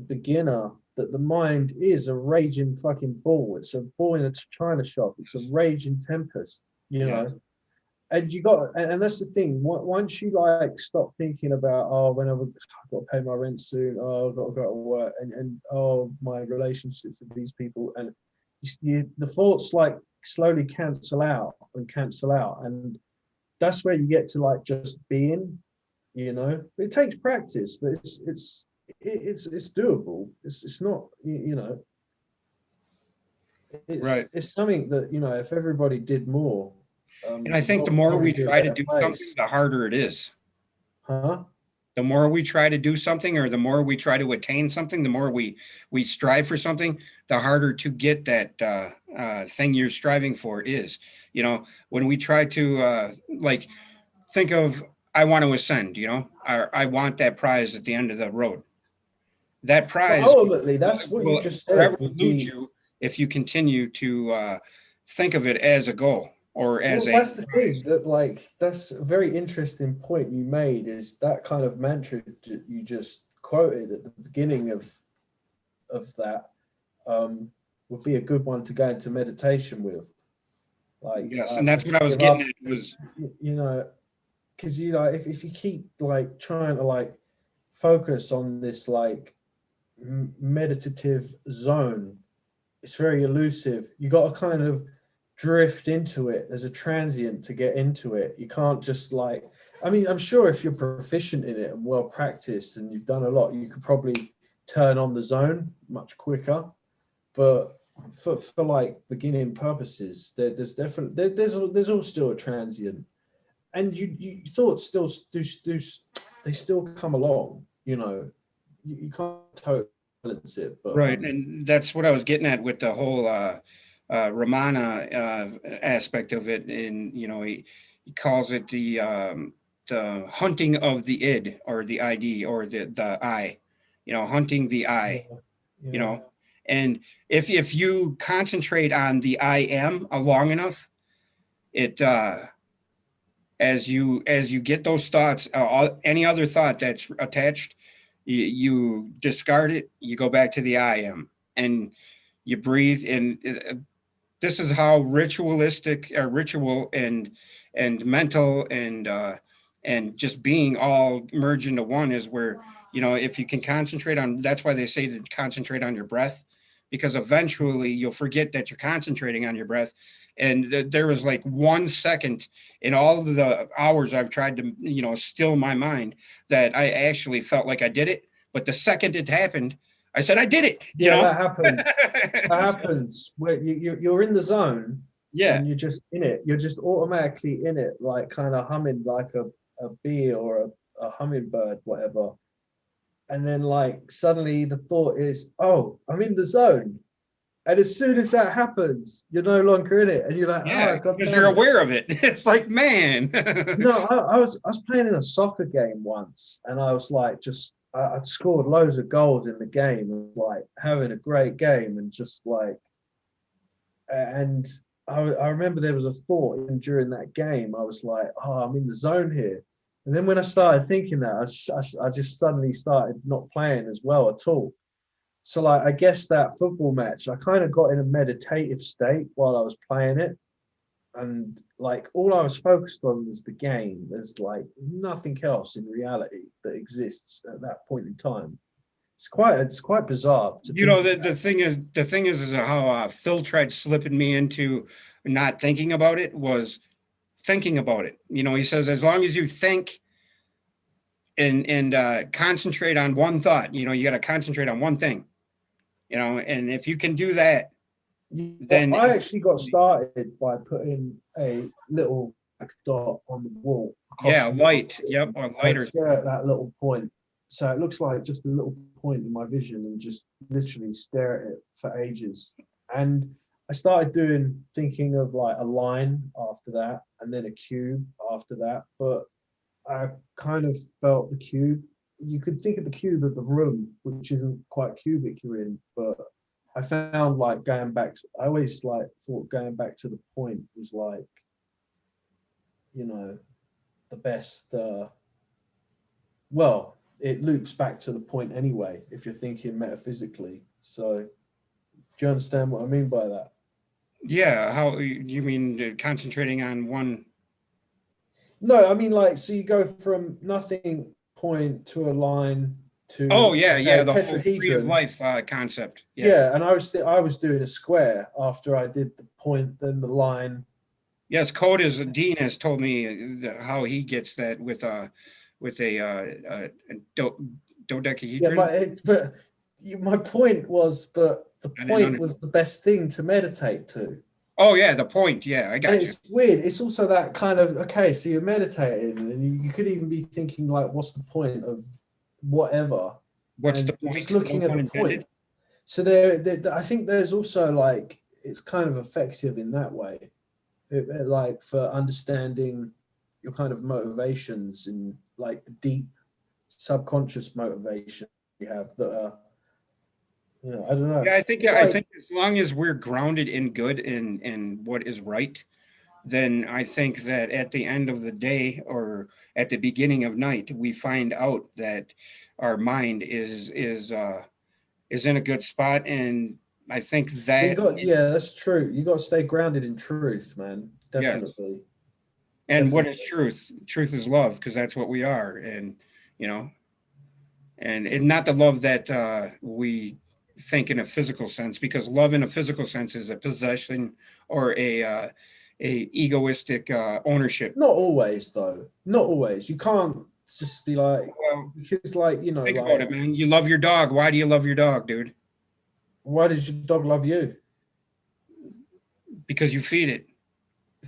beginner that the mind is a raging fucking bull. It's a bull in a china shop. It's a raging tempest, Yeah. And you got, and that's the thing. Once you like stop thinking about, oh, whenever I've got to pay my rent soon, oh, I've got to go to work, and oh, my relationships with these people, and the thoughts like slowly cancel out, and that's where you get to like just being. It takes practice, but it's doable. It's not, Right. it's something that, if everybody did more, And I the think the world would more probably we be a try to better do something, place. the harder it is. Huh? The more we try to do something, or the more we try to attain something, the more we strive for something, the harder to get that thing you're striving for is. When we try to like think of, I want to ascend, I want that prize at the end of the road. That But prize ultimately, that's what you will just forever said would elude be. you if you continue to think of it as a goal or as Well, a that's the thing that, like, that's a very interesting point you made, is that kind of mantra that you just quoted at the beginning of that, would be a good one to go into meditation with. Like, yes, and that's what just I was give getting up, at was because if you keep like trying to like focus on this like meditative zone, it's very elusive. You got to kind of drift into it. There's a transient to get into it. You can't just like, I mean, I'm sure if you're proficient in it and well practiced and you've done a lot, you could probably turn on the zone much quicker. But for like beginning purposes, there's definitely there's all still a transient, and you thoughts still do they still come along. You can't totally balance it, but right, and that's what I was getting at with the whole Ramana aspect of it. And he calls it the hunting of the id, or the ID, or the I, hunting the yeah, I, you yeah. know. And if you concentrate on the I am long enough, it as you get those thoughts, any other thought that's attached, you discard it. You go back to the I am, and you breathe. And this is how ritualistic, ritual and mental and just being all merge into one is, where if you can concentrate on, that's why they say to concentrate on your breath, because eventually you'll forget that you're concentrating on your breath. And there was like 1 second in all of the hours I've tried to still my mind, that I actually felt like I did it. But the second it happened, I said I did it. Yeah, that happens. That happens where you're in the zone Yeah. and you're just in it. You're just automatically in it, like kind of humming like a bee or a hummingbird, whatever. And then like suddenly the thought is, oh, I'm in the zone. And as soon as that happens, you're no longer in it. And you're like, Yeah, ah, God because you're damn it. aware of it. It's like, man. I was playing in a soccer game once, and I was like, I'd scored loads of goals in the game, and like having a great game, and just like, and I remember there was a thought during that game. I was like, oh, I'm in the zone here. And then when I started thinking that, I just suddenly started not playing as well at all. So like, I guess that football match, I kind of got in a meditative state while I was playing it, and like all I was focused on was the game. There's like nothing else in reality that exists at that point in time. It's quite bizarre to think The, about. the thing is, is how Phil tried slipping me into not thinking about it, was thinking about it. He says, as long as you think and concentrate on one thought, you got to concentrate on one thing, and if you can do that, Well, then I actually got started by putting a little black dot on the wall across yeah, from what light. Yep, or I would lighter. stare at that little point. So it looks like just a little point in my vision, and just literally stare at it for ages. And I started thinking of like a line after that, and then a cube after that. But I kind of felt the cube. You could think of the cube of the room, which isn't quite cubic you're in, but I found like going back. I always like thought going back to the point was like, you know, the best. Well, it loops back to the point anyway, if you're thinking metaphysically. So, do you understand what I mean by that? Yeah, how you mean concentrating on one? No, I mean like, so you go from nothing point to a line Oh to yeah, okay, yeah, the whole tree of tetrahedron. life concept. Yeah. Yeah, and I was doing a square after I did the point, then the line. Yes, Code is Dean has told me how he gets that with a Yeah, dodecahedron. but my point was, but the I didn't point know. was the best thing to meditate to. Oh yeah, the point. Yeah, I And got you. it's weird. It's also that kind of okay. So you're meditating, and you could even be thinking like, "What's the point of whatever?" What's the And you're just point? No looking at pun the point. intended. So I think there's also like it's kind of effective in that way, like for understanding your kind of motivations and like the deep subconscious motivation you have that are, I don't know. It's I like think as long as we're grounded in good and what is right, then I think that at the end of the day or at the beginning of night, we find out that our mind is in a good spot, and I think you that got yeah, that's true. You got to stay grounded in truth, man. yes. Definitely, And what is definitely. truth? Truth is love, because that's what we are, and you know, and not the love that we think in a physical sense, because love in a physical sense is a possession or a egoistic ownership. Not always though. Not always. You can't just be like Well, because like think about it, man. You love your dog. Why do you love your dog, dude? why does your dog love you? Because you feed it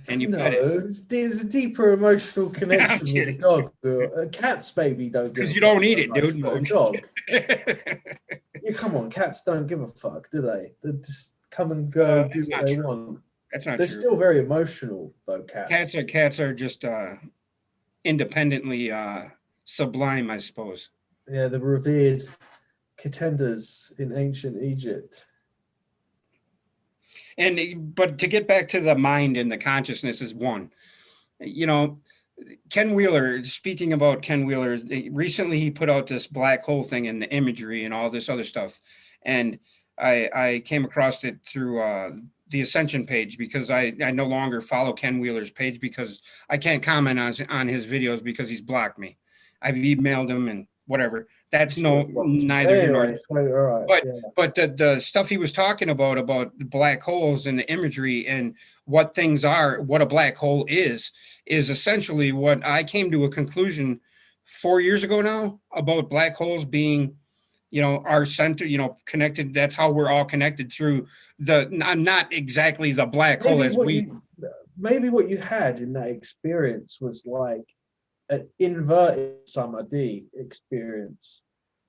and you pet it. No, there's a deeper emotional I'm connection with a kidding. dog. A cat's baby don't give Because a you fuck don't eat so it, much, dude. No, but a I'm just dog, kidding. yeah, come on, cats don't give a fuck, do they? They just come and go, do That's what not they true. want. That's not They're true. still very emotional though, cats. Cats are just independently sublime, I suppose. Yeah, the revered contenders in ancient Egypt. And but to get back to the mind and the consciousness is one. You know, Ken Wheeler, speaking about Ken Wheeler, recently he put out this black hole thing and the imagery and all this other stuff. And I came across it through the Ascension page because I no longer follow Ken Wheeler's page because I can't comment on his videos because he's blocked me. I've emailed him and whatever. That's Should no have blocked you. neither here nor Anyway, there. so all right, But yeah. the stuff he was talking about the black holes and the imagery and what things are, what a black hole is essentially what I came to a conclusion 4 years ago now about black holes being, our center, connected. That's how we're all connected through not exactly the black hole Maybe as what we. you maybe what you had in that experience was like an inverted summer D experience.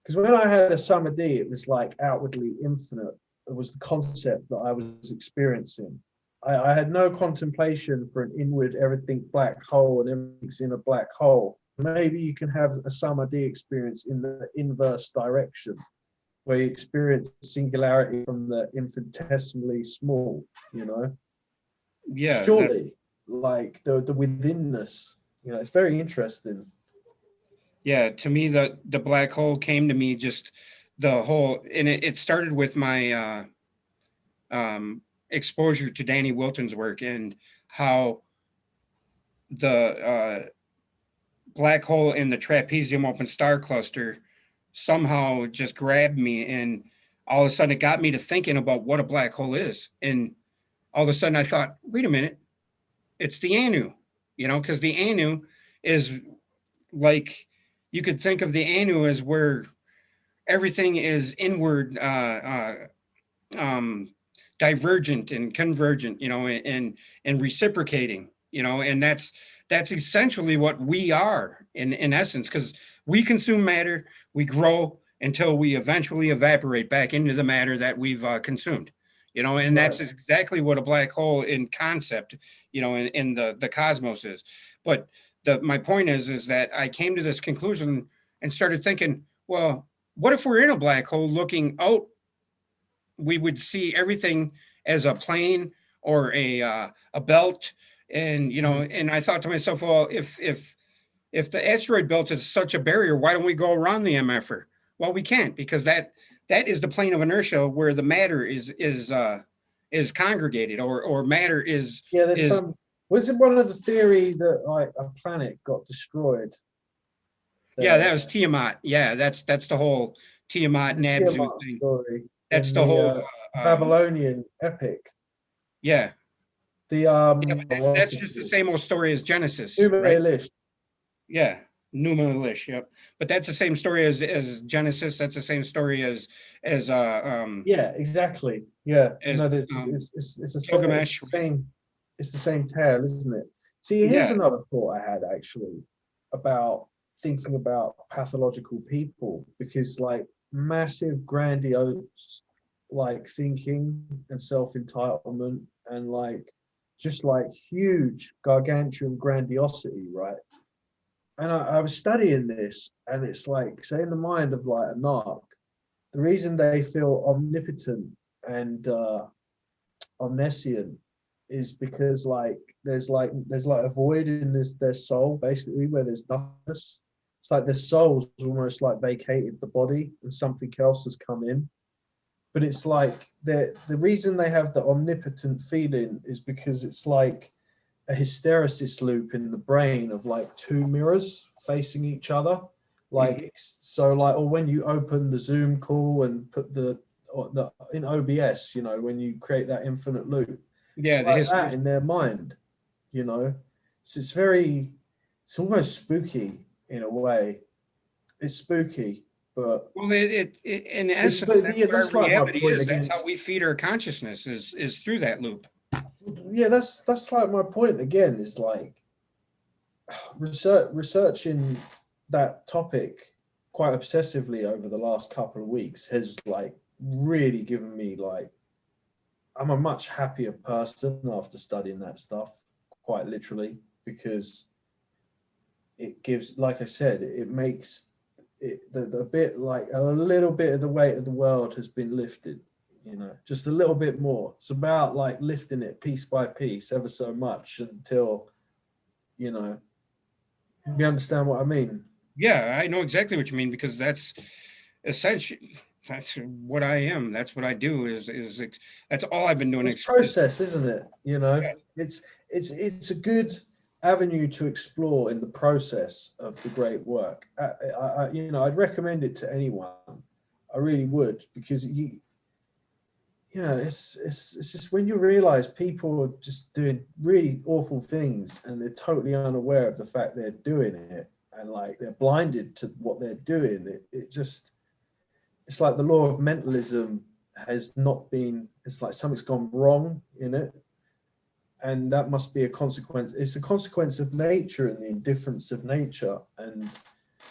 Because when I had a summer D, it was like outwardly infinite. It was the concept that I was experiencing. I had no contemplation for an inward everything black hole and everything's in a black hole. Maybe you can have a summer D experience in the inverse direction, where you experience singularity from the infinitesimally small, you know? Yeah, that. Surely, like the withinness, it's very interesting. Yeah, to me the black hole came to me just the whole, and it started with my exposure to Danny Wilton's work and how the black hole in the trapezium open star cluster somehow just grabbed me, and all of a sudden it got me to thinking about what a black hole is. And all of a sudden I thought, wait a minute, it's the Anu, because the Anu is like, you could think of the Anu as where everything is inward, um, divergent and convergent, and reciprocating, and that's essentially what we are in essence, because we consume matter, we grow until we eventually evaporate back into the matter that we've consumed. And Right. that's exactly what a black hole in concept, in the cosmos is. But my point is that I came to this conclusion and started thinking, well, what if we're in a black hole looking out? We would see everything as a plane or a belt, and and I thought to myself, well, if the asteroid belt is such a barrier, why don't we go around the MFR? Well, we can't, because that is the plane of inertia where the matter is congregated, or matter is Yeah, there's is some. Was it one of the theory that like a planet got destroyed? yeah, that The was Tiamat. Yeah, that's the whole Tiamat the Nabzu Tiamat thing. story That's in the the whole Babylonian epic. yeah. The Yeah, but what's that's it just the called? same old story as Genesis, Numa right? Elish. Yeah, Numa Elish. Yep. But that's the same story as Genesis. That's the same story as Yeah, exactly. Yeah, as no, it's Gilgamesh. the same. It's the same tale, isn't it? See, here's Yeah. another thought I had actually about thinking about pathological people, because like massive grandiose like thinking and self-entitlement and like just like huge gargantuan grandiosity, right? And I was studying this, and it's like, say, in the mind of like a narc, the reason they feel omnipotent and omniscient is because there's like a void in their soul, basically, where there's nothingness. It's like their soul's almost like vacated the body and something else has come in. But it's like the reason they have the omnipotent feeling is because it's like a hysteresis loop in the brain of like two mirrors facing each other. Mhm. Like so, like, or when you open the Zoom call and put the in OBS, when you create that infinite loop, Yeah, it's the like that history. in their mind, you know. So it's almost spooky in a way. It's spooky, but Well, it in it's essence, but that's yeah, what our that's like my reality point is. That's how against. we feed our consciousness is through that loop. Yeah, that's like my point again. Is like researching that topic quite obsessively over the last couple of weeks has like really given me like I'm a much happier person after studying that stuff, quite literally, because it gives, like I said, it makes it the bit like a little bit of the weight of the world has been lifted, just a little bit more. It's about like lifting it piece by piece ever so much until you know you understand what I mean. Yeah, I know exactly what you mean, because that's essentially that's what I am. That's what I do. That's all I've been doing. It's process, isn't it? Yeah. It's a good avenue to explore in the process of the great work. I'd recommend it to anyone. I really would, because it's just when you realize people are just doing really awful things and they're totally unaware of the fact they're doing it, and like they're blinded to what they're doing. It's like the law of mentalism has not been, it's like something's gone wrong in it, and that must be a consequence. It's a consequence of nature and the indifference of nature. And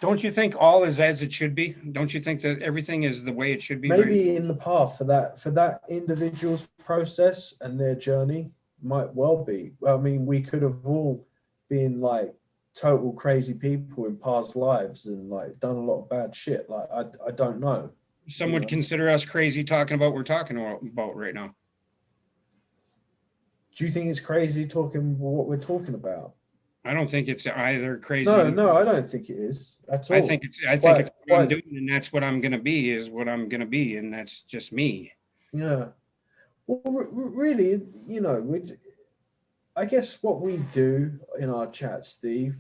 Don't you think all is as it should be? Don't you think that everything is the way it should be right maybe now? in the path for that individual's process and their journey might well be. I mean, we could have all been like total crazy people in past lives and like done a lot of bad shit. Like I don't know, Some you would know. consider us crazy talking about what we're talking about right now. Do you think it's crazy talking what we're talking about? I don't think it's either No, crazy. no, I don't think it is at I think all. it's I think Quite, it's what I'm quite, doing, and that's what I'm gonna be, is what I'm gonna be, and that's just me. yeah. Well, really, I guess what we do in our chat, Steve,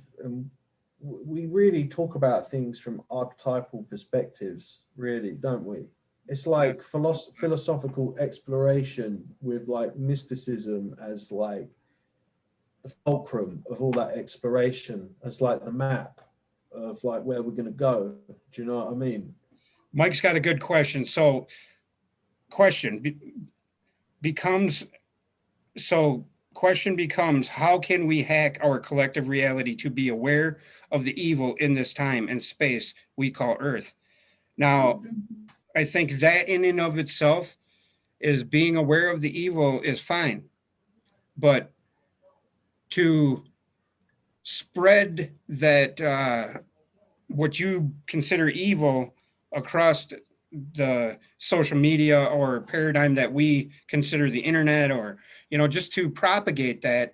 we really talk about things from archetypal perspectives, really, don't we? It's Yeah. like philosophical exploration with like mysticism as like the fulcrum of all that exploration, as like the map of like where we're going to go. Do you know what I mean? Mike's got a good question. Question becomes so question becomes, how can we hack our collective reality to be aware of the evil in this time and space we call Earth? Now, I think that in and of itself is being aware of the evil is fine, but to spread that what you consider evil across the social media or paradigm that we consider the internet, or just to propagate that,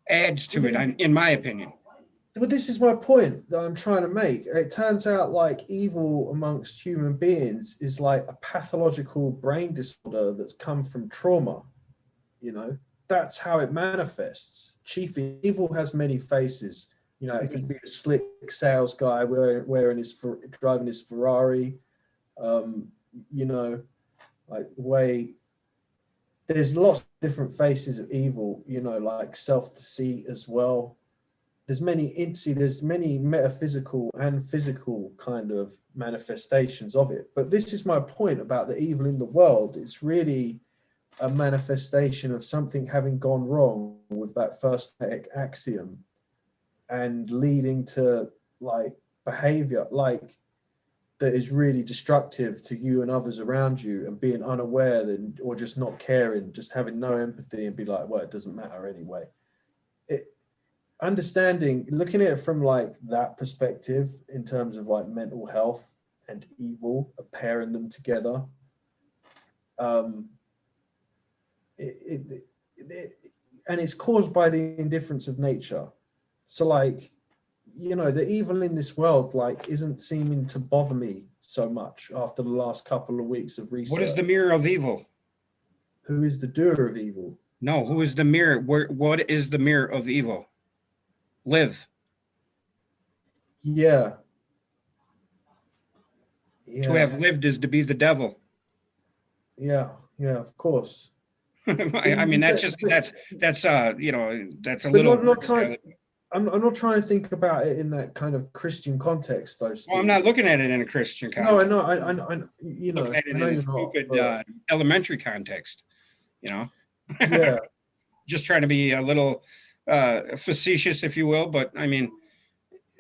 adds to it, in my opinion. But this is my point that I'm trying to make. It turns out like evil amongst human beings is like a pathological brain disorder that's come from trauma. That's how it manifests. Chiefly, evil has many faces. It could be a slick sales guy driving his Ferrari. Like the way there's lots of different faces of evil. Like self-deceit as well. There's many metaphysical and physical kind of manifestations of it. But this is my point about the evil in the world. It's really a manifestation of something having gone wrong with that first axiom and leading to like behavior like that is really destructive to you and others around you, and being unaware or just not caring, just having no empathy and be like, well, it doesn't matter anyway. Looking at it from like that perspective in terms of like mental health and evil, pairing them together, and it's caused by the indifference of nature. So like, the evil in this world like isn't seeming to bother me so much after the last couple of weeks of research. What is the mirror of evil? Who is the doer of evil? No, who is the mirror? What is the mirror of evil? Live. Yeah. To have lived is to be the devil. Yeah, of course. I mean, that's a little. I'm not trying to think about it in that kind of Christian context, though. Steve. Well, I'm not looking at it in a Christian context. No, I know. I looking at it in a stupid elementary context. Yeah. Just trying to be a little facetious, if you will, but I mean,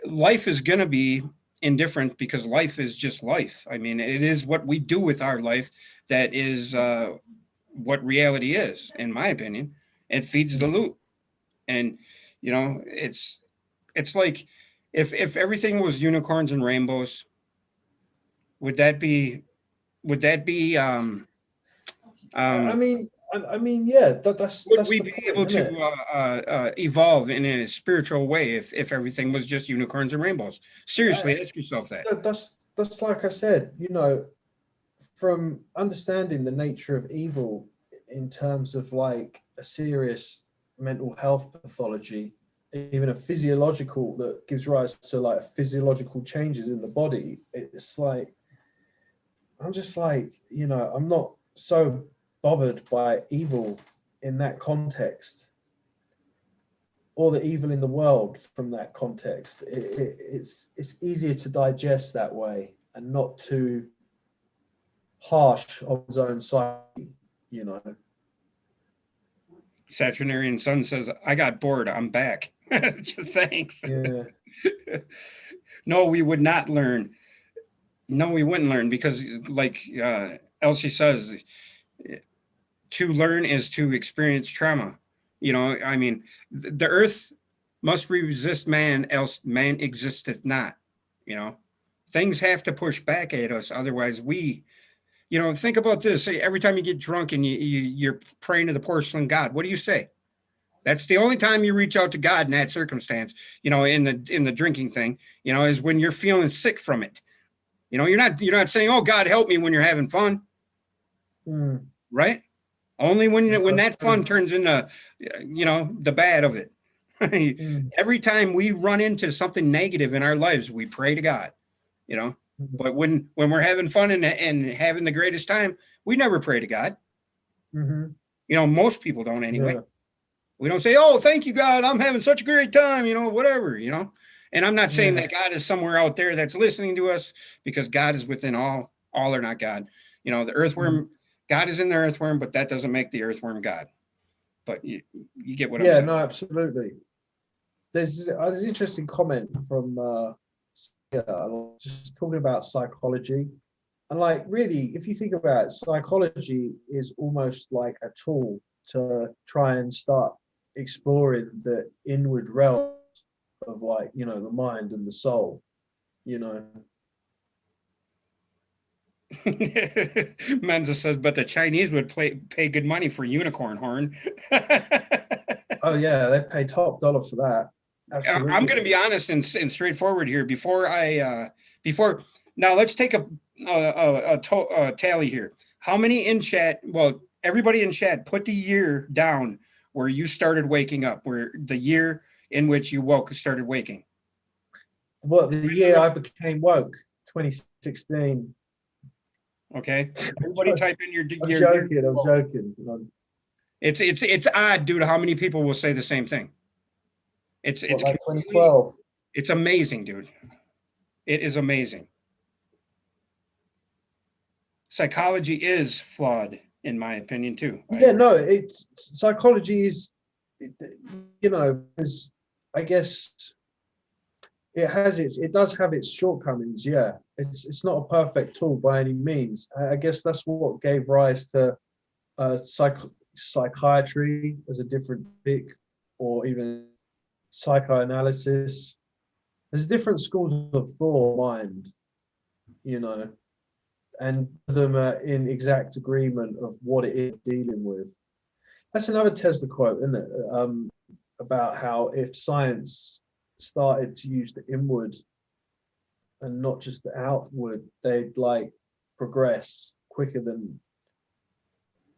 life is going to be indifferent because life is just life. I mean, it is what we do with our life that is what reality is, in my opinion. It feeds the loop, and it's like if everything was unicorns and rainbows, would that be I mean, yeah, that's would that's we the be point, able isn't to evolve in a spiritual way if everything was just unicorns and rainbows? Seriously, ask yourself that. That's like I said, from understanding the nature of evil in terms of like a serious mental health pathology, even a physiological that gives rise to like physiological changes in the body. It's like, I'm just like, I'm not so bothered by evil in that context, or the evil in the world from that context. It's easier to digest that way and not too harsh on his own psyche, Saturnarian Sun says, I got bored. I'm back. Thanks. Yeah. No, we would not learn. No, we wouldn't learn because, like Elsie says, to learn is to experience trauma. I mean, the earth must resist man, else man existeth not. Things have to push back at us. Otherwise, think about this. Every time you get drunk and you're praying to the porcelain god, what do you say? That's the only time you reach out to God in that circumstance, in the drinking thing, is when you're feeling sick from it. You're not saying, oh, God, help me when you're having fun. Right? Only when that fun turns into, the bad of it. Every time we run into something negative in our lives, we pray to God, But when we're having fun and having the greatest time, we never pray to God. Most people don't anyway. Yeah. We don't say, oh, thank you, God, I'm having such a great time, whatever, And I'm not saying that God is somewhere out there that's listening to us, because God is within all are not God. The earthworm, God is in the earthworm, but that doesn't make the earthworm God. but you get what I'm Yeah, saying. no, absolutely. There's an interesting comment from just talking about psychology. And like really, if you think about it, psychology is almost like a tool to try and start exploring the inward realms of like, the mind and the soul, you know. Menza says, but the Chinese would pay good money for unicorn horn. Oh yeah, they pay top dollar for that. I'm going to Absolutely. be honest and straightforward here. Before now, let's take a tally here. How many in chat? Well, everybody in chat, put the year down where you started waking up, where the year in which you started waking. What, the year I became woke, 2016. Okay, everybody type in your I'm year. joking. I'm joking. It's odd due to how many people will say the same thing. It's like 2012. It's amazing, dude. It is amazing. Psychology is flawed, in my opinion, too. Yeah, no, it's psychology is, is, I guess it does have its shortcomings. Yeah, it's not a perfect tool by any means. I guess that's what gave rise to psychiatry as a different pick, or even psychoanalysis. There's different schools of thought, mind, and them are in exact agreement of what it is dealing with. That's another Tesla quote, isn't it? About how if science started to use the inward and not just the outward, they'd like progress quicker than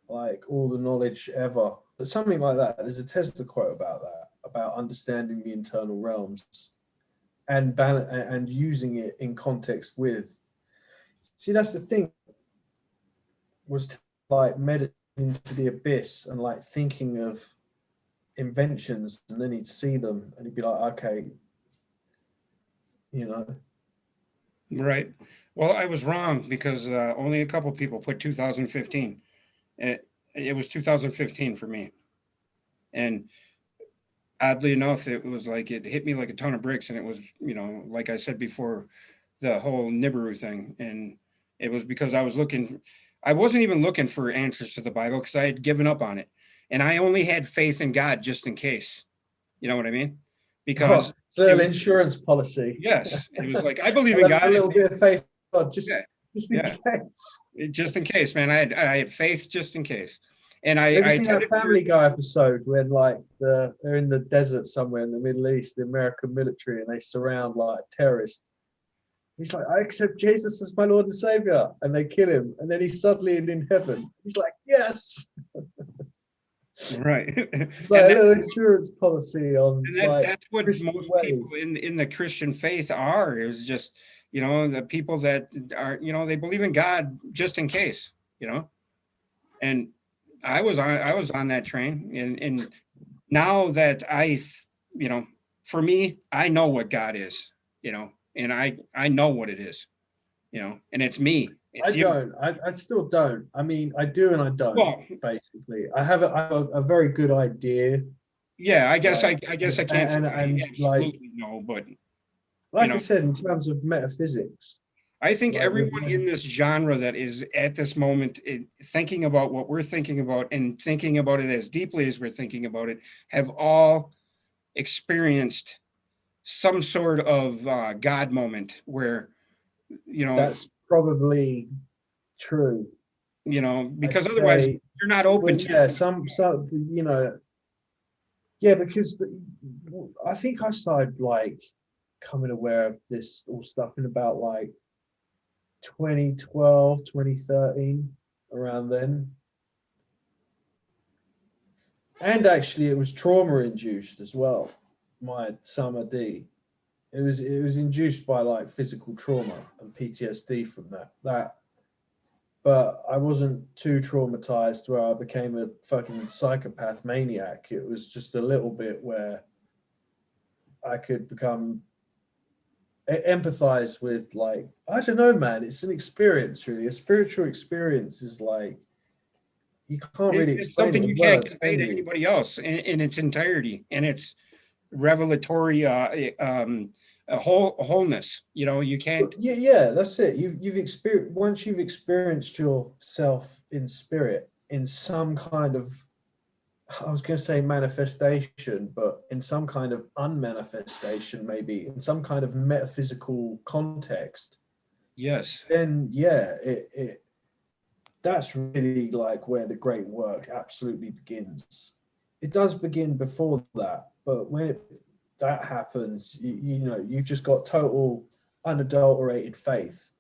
like all the knowledge ever. But something like that. There's a Tesla quote about that, about understanding the internal realms and using it in context with. See, that's the thing. Was like meditating into the abyss and like thinking of inventions, and then he'd see them and he'd be like, okay, Right. Well, I was wrong because only a couple people put 2015. It was 2015 for me. And oddly enough, it was like it hit me like a ton of bricks. And it was, like I said before, the whole Nibiru thing. And it was because I wasn't even looking for answers to the Bible because I had given up on it. And I only had faith in God just in case. You know what I mean? Because it's a little insurance policy. Yes, it was like I believe in And God. a little bit of faith, just in Yeah, case. just in case, man. I had faith just in case. And I Ever seen that tended Family Guy episode when like they're in the desert somewhere in the Middle East, the American military, and they surround like terrorists. He's like, I accept Jesus as my Lord and Savior, and they kill him, and then he's suddenly in heaven. He's like, yes. right. It's like a little insurance policy on like that's what Christian most ways. people in the Christian faith are, is just, the people that are, they believe in God just in case, and I was on that train, and now that for me, I know what God is, and I know what it is, and it's me. It's you. Don't. I still don't. I mean, I do and I don't. Well, basically, I have a very good idea. yeah, I guess Like, I guess I can't say and I like absolutely no, but I said, in terms of metaphysics, I think like everyone in this genre that is at this moment thinking about what we're thinking about and thinking about it as deeply as we're thinking about it have all experienced some sort of God moment where, that's probably true. because I'd otherwise say, you're not open well, to yeah, some, yeah, because I think I started like coming aware of this all stuff in about like 2012, 2013, around then. And actually it was trauma induced as well, my samadhi. It was induced by like physical trauma and PTSD from that. But I wasn't too traumatized where I became a fucking psychopath maniac. It was just a little bit where I could become empathize with, like, I don't know, man. It's an experience, really. A spiritual experience is like, you can't really It's explain it something in you can't words, convey can to you? anybody else in its entirety, and it's revelatory a wholeness. You know, you can't. Yeah, yeah, that's it. You've experienced once you've experienced yourself in spirit in some kind of, I was going to say manifestation, but in some kind of unmanifestation, maybe in some kind of metaphysical context, Yes. then yeah, it that's really like where the great work absolutely begins. It does begin before that, but when that happens, you know, you've just got total unadulterated faith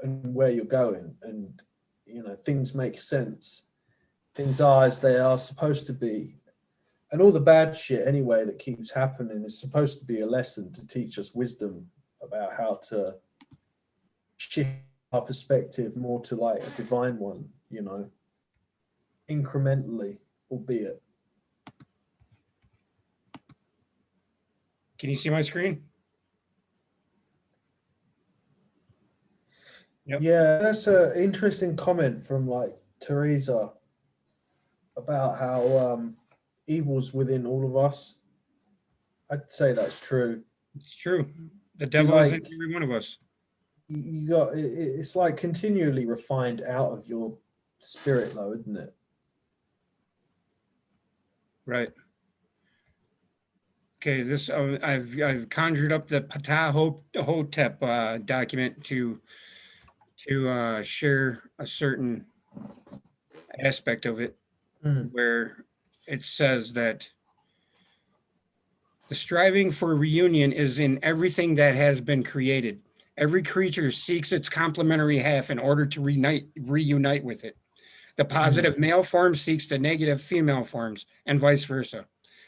and where you're going, and you know, things make sense. Things are as they are supposed to be. And all the bad shit anyway that keeps happening is supposed to be a lesson to teach us wisdom about how to shift our perspective more to like a divine one, you know, incrementally, albeit. Can you see my screen? Yep. Yeah, that's an interesting comment from like Teresa about how evil's within all of us. I'd say that's true. It's true. The You devil is in like every one of us. you got it's like continually refined out of your spirit though, isn't it? Right. Okay. This I've conjured up the Ptah Hotep document to share a certain aspect of it, Mm. where it says that the striving for reunion is in everything that has been created. Every creature seeks its complementary half in order to reunite with it. The Mm. positive male form seeks the negative female forms, and vice versa.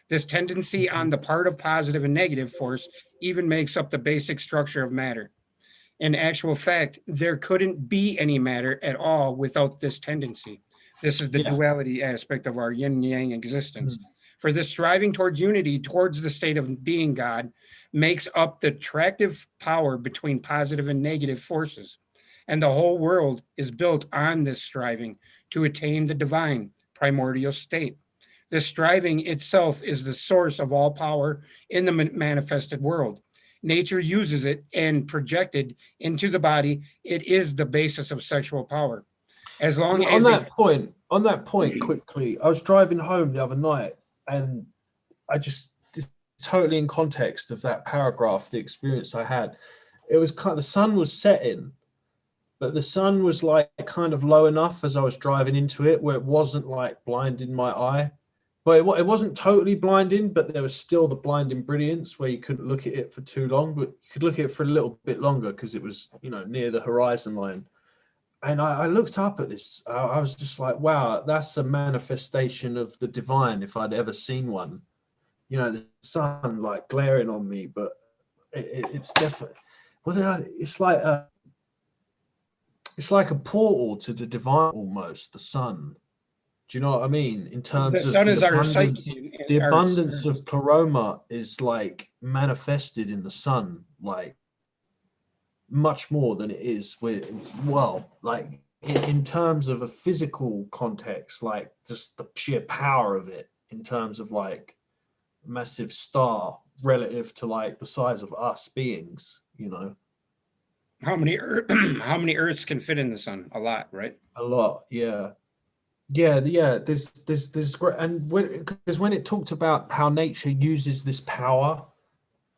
This tendency on Mhm. the part of positive and negative force even makes up the basic structure of matter. In actual fact, there couldn't be any matter at all without this tendency. This is the Yeah. duality aspect of our yin yang existence. Mm. For this striving towards unity, towards the state of being God, makes up the attractive power between positive and negative forces. And the whole world is built on this striving to attain the divine primordial state. This striving itself is the source of all power in the manifested world. Nature uses it and projected into the body. It is the basis of sexual power. As long Yeah, as it, on that point, quickly, I was driving home the other night, and I just this totally in context of that paragraph, the experience I had. It was kind of, the sun was setting, but the sun was like kind of low enough as I was driving into it, where it wasn't like blinding my eye, but it wasn't totally blinding, but there was still the blinding brilliance where you couldn't look at it for too long, but you could look at it for a little bit longer because it was, you know, near the horizon line. And I looked up at this. I was just like, wow, that's a manifestation of the divine if I'd ever seen one. You know, the sun like glaring on me, but it's definitely, well, it's like a portal to the divine almost, the sun. Do you know what I mean? In the terms of sun is our psyche, the and our abundance of pleroma is like manifested in the sun, like much more than it is with, well, like in terms of a physical context, like just the sheer power of it in terms of like massive star relative to like the size of us beings, you know. how many how many Earths can fit in the sun? A lot, right? A lot, yeah. Yeah. There's great, and when, because when it talked about how nature uses this power,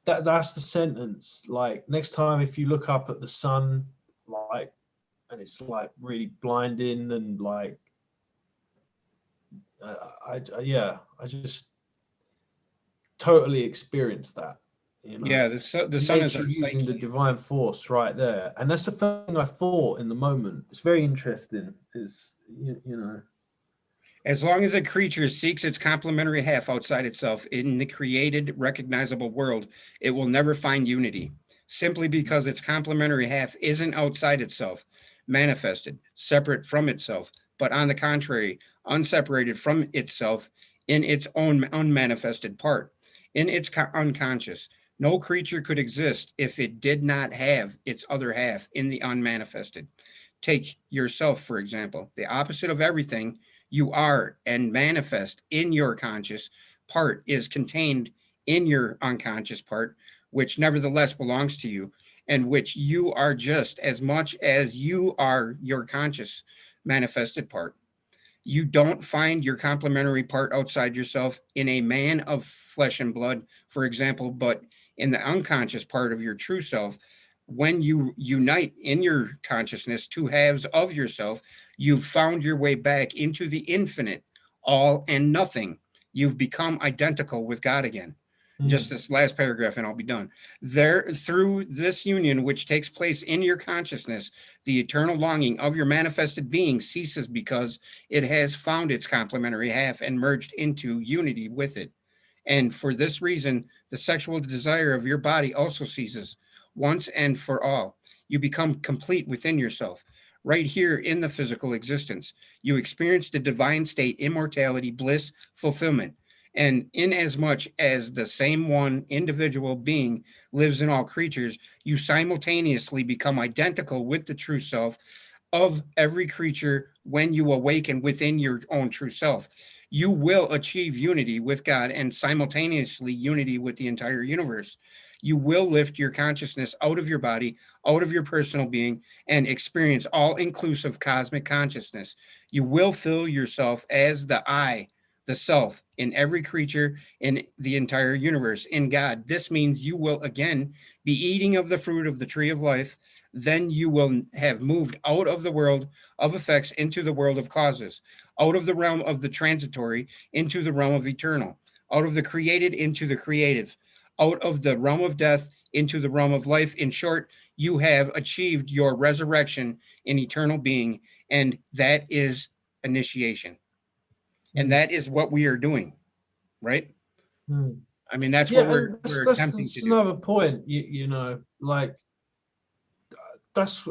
that's the sentence. Like next time, if you look up at the sun, like, and it's like really blinding, and like, yeah, I just totally experienced that. You know, Yeah, the sun is nature our using the psyche. divine force right there, and that's the thing I thought in the moment. It's very interesting. Is you know. As long as a creature seeks its complementary half outside itself in the created, recognizable world, it will never find unity, simply because its complementary half isn't outside itself, manifested, separate from itself, but on the contrary, unseparated from itself in its own unmanifested part, in its unconscious. No creature could exist if it did not have its other half in the unmanifested. Take yourself, for example, the opposite of everything you are and manifest in your conscious part is contained in your unconscious part, which nevertheless belongs to you, and which you are just as much as you are your conscious manifested part. You don't find your complementary part outside yourself in a man of flesh and blood, for example, but in the unconscious part of your true self. When you unite in your consciousness two halves of yourself, you've found your way back into the infinite, all and nothing. You've become identical with God again. Just Mm. this last paragraph and I'll be done. There, through this union which takes place in your consciousness, the eternal longing of your manifested being ceases because it has found its complementary half and merged into unity with it. And for this reason, the sexual desire of your body also ceases once and for all. You become complete within yourself. Right here in the physical existence, you experience the divine state, immortality, bliss, fulfillment. And inasmuch as the same one individual being lives in all creatures, you simultaneously become identical with the true self of every creature when you awaken within your own true self. You will achieve unity with God and simultaneously unity with the entire universe. You will lift your consciousness out of your body, out of your personal being, and experience all inclusive cosmic consciousness. You will feel yourself as the I, the self, in every creature in the entire universe, in God. This means you will again be eating of the fruit of the tree of life. Then you will have moved out of the world of effects into the world of causes, out of the realm of the transitory into the realm of eternal, out of the created into the creative, out of the realm of death into the realm of life. In short, you have achieved your resurrection in eternal being, and that is initiation. And Mm. that is what we are doing, right? Mm. I mean, that's what Yeah, we're and that's, we're that's attempting to that's do. another point. You know, like that's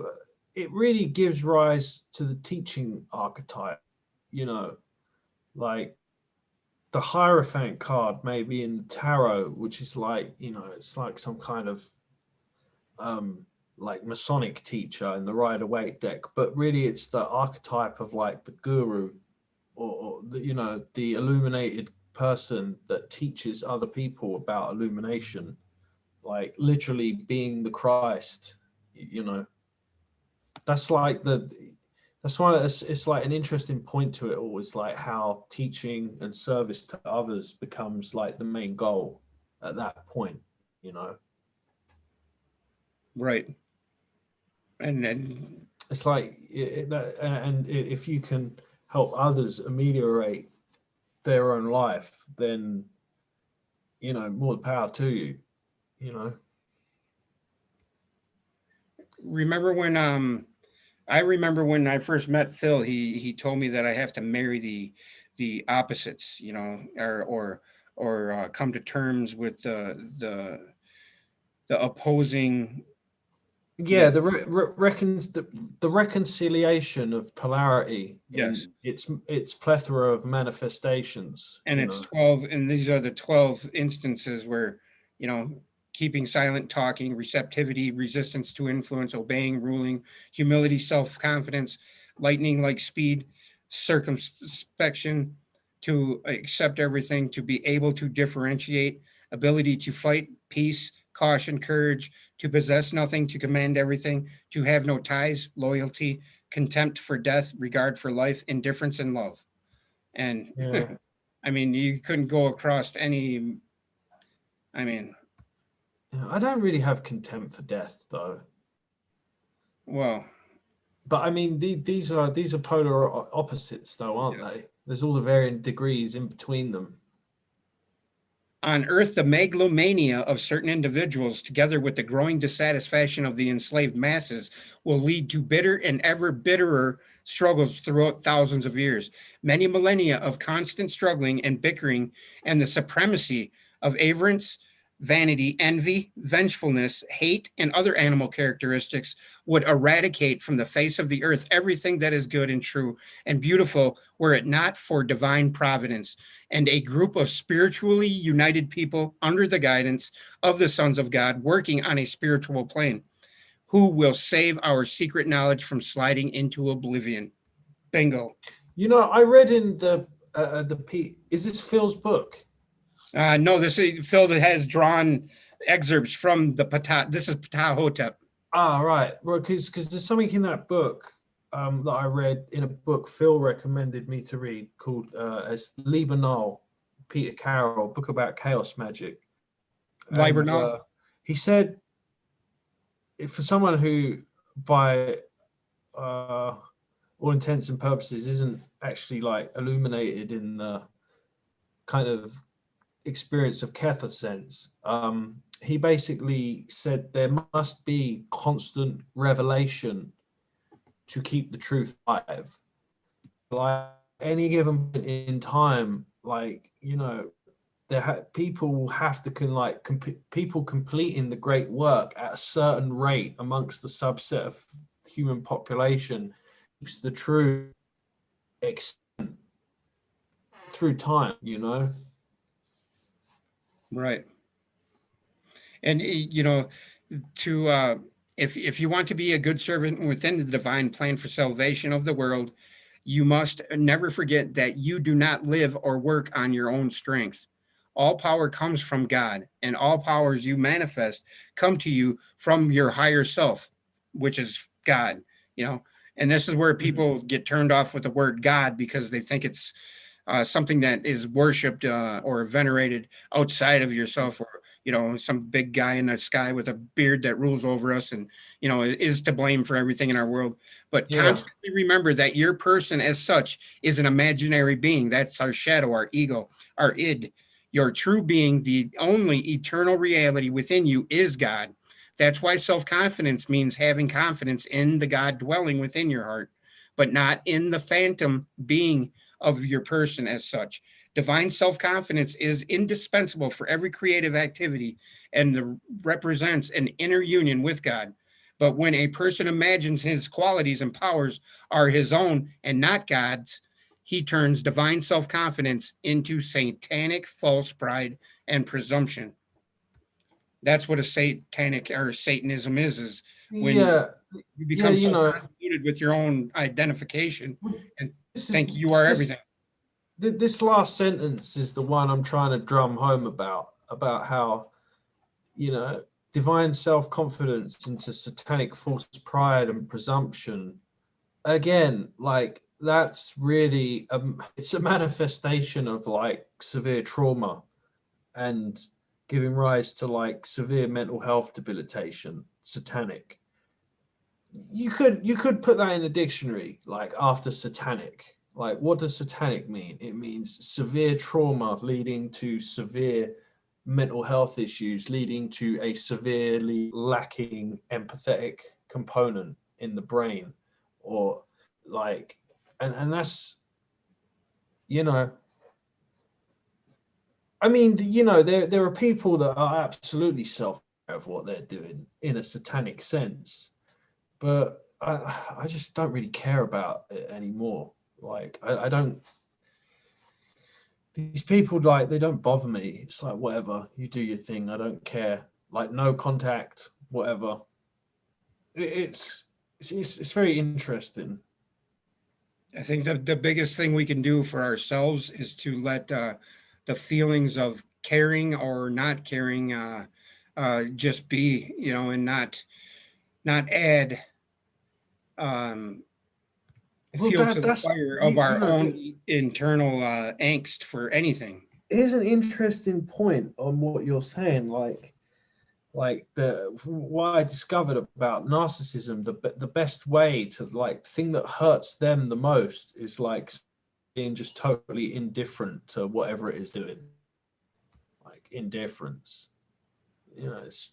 it really gives rise to the teaching archetype. You know, like the Hierophant card maybe in the tarot, which is like, you know, it's like some kind of like Masonic teacher in the Rider Waite deck, but really it's the archetype of like the guru, or the, you know, the illuminated person that teaches other people about illumination, like literally being the Christ. You know, that's like the that's why it's like an interesting point to it all, is like how teaching and service to others becomes like the main goal at that point, you know. Right. And It's like and if you can help others ameliorate their own life, then, you know, more power to you, you know. remember when I remember when I first met Phil, he told me that I have to marry the opposites, you know, or come to terms with the opposing, you Yeah, know. the reconciliation of polarity Yes. in its plethora of manifestations, And you it's know. 12, and these are the 12 instances where, you know, keeping silent, talking, receptivity, resistance to influence, obeying, ruling, humility, self-confidence, lightning like speed, circumspection, to accept everything, to be able to differentiate, ability to fight, peace, caution, courage, to possess nothing, to command everything, to have no ties, loyalty, contempt for death, regard for life, indifference, and love. And Yeah. I mean, you couldn't go across any. I mean, Yeah, I don't really have contempt for death though. well, But I mean, these are polar opposites, though, aren't yeah. they? There's all the varying degrees in between them. On Earth, the megalomania of certain individuals, together with the growing dissatisfaction of the enslaved masses, will lead to bitter and ever bitterer struggles throughout thousands of years. Many millennia of constant struggling and bickering, and the supremacy of avarice, vanity, envy, vengefulness, hate, and other animal characteristics would eradicate from the face of the earth everything that is good and true and beautiful, were it not for divine providence and a group of spiritually united people under the guidance of the sons of God working on a spiritual plane, who will save our secret knowledge from sliding into oblivion. Bingo. You know, I read in is this Phil's book? No, this is Phil that has drawn excerpts from the Ptah. This is Ptahhotep. Ah, right. Well, because there's something in that book that I read in a book Phil recommended me to read called as Libanal, Peter Carroll, book about chaos magic. And Libernal. he said, for someone who, by all intents and purposes, isn't actually like illuminated in the kind of experience of Ketha sense, he basically said there must be constant revelation to keep the truth alive. Like any given point in time, like, you know, people will have to people completing the great work at a certain rate amongst the subset of human population keeps the truth extent through time, you know. Right. And you know, to if you want to be a good servant within the divine plan for salvation of the world, you must never forget that you do not live or work on your own strength. All power comes from God, and all powers you manifest come to you from your higher self, which is God. You know, and this is where people get turned off with the word God because they think it's something that is worshipped or venerated outside of yourself, or you know, some big guy in the sky with a beard that rules over us and you know is to blame for everything in our world. But Yeah. constantly remember that your person as such is an imaginary being. That's our shadow, our ego, our id. Your true being, the only eternal reality within you, is God. That's why self-confidence means having confidence in the God dwelling within your heart, but not in the phantom being of your person as such. Divine self-confidence is indispensable for every creative activity and represents an inner union with God. But when a person imagines his qualities and powers are his own and not God's, he turns divine self-confidence into satanic false pride and presumption. That's what a satanic or Satanism is when Yeah. you Yeah, become you so know, convoluted with your own identification and this is think you are this everything. this last sentence is the one I'm trying to drum home about how, you know, divine self-confidence into satanic false pride and presumption. Again, like that's really it's a manifestation of like severe trauma and giving rise to like severe mental health debilitation, satanic. You could put that in a dictionary, like after satanic. Like, what does satanic mean? It means severe trauma leading to severe mental health issues, leading to a severely lacking empathetic component in the brain, or like, and that's, you know, I mean, you know, there are people that are absolutely self aware of what they're doing in a satanic sense, but I just don't really care about it anymore. Like I don't. These people, like, they don't bother me. It's like, whatever, you do your thing. I don't care. Like, no contact, whatever. It's very interesting. I think the biggest thing we can do for ourselves is to let the feelings of caring or not caring just be, you know, and not add um, Well, fuel to the that's fire of you our know. own internal angst for anything. Here's an interesting point on what you're saying. Like the what I discovered about narcissism, the best way to, like, thing that hurts them the most is like being just totally indifferent to whatever it is doing. Like indifference, you know, it's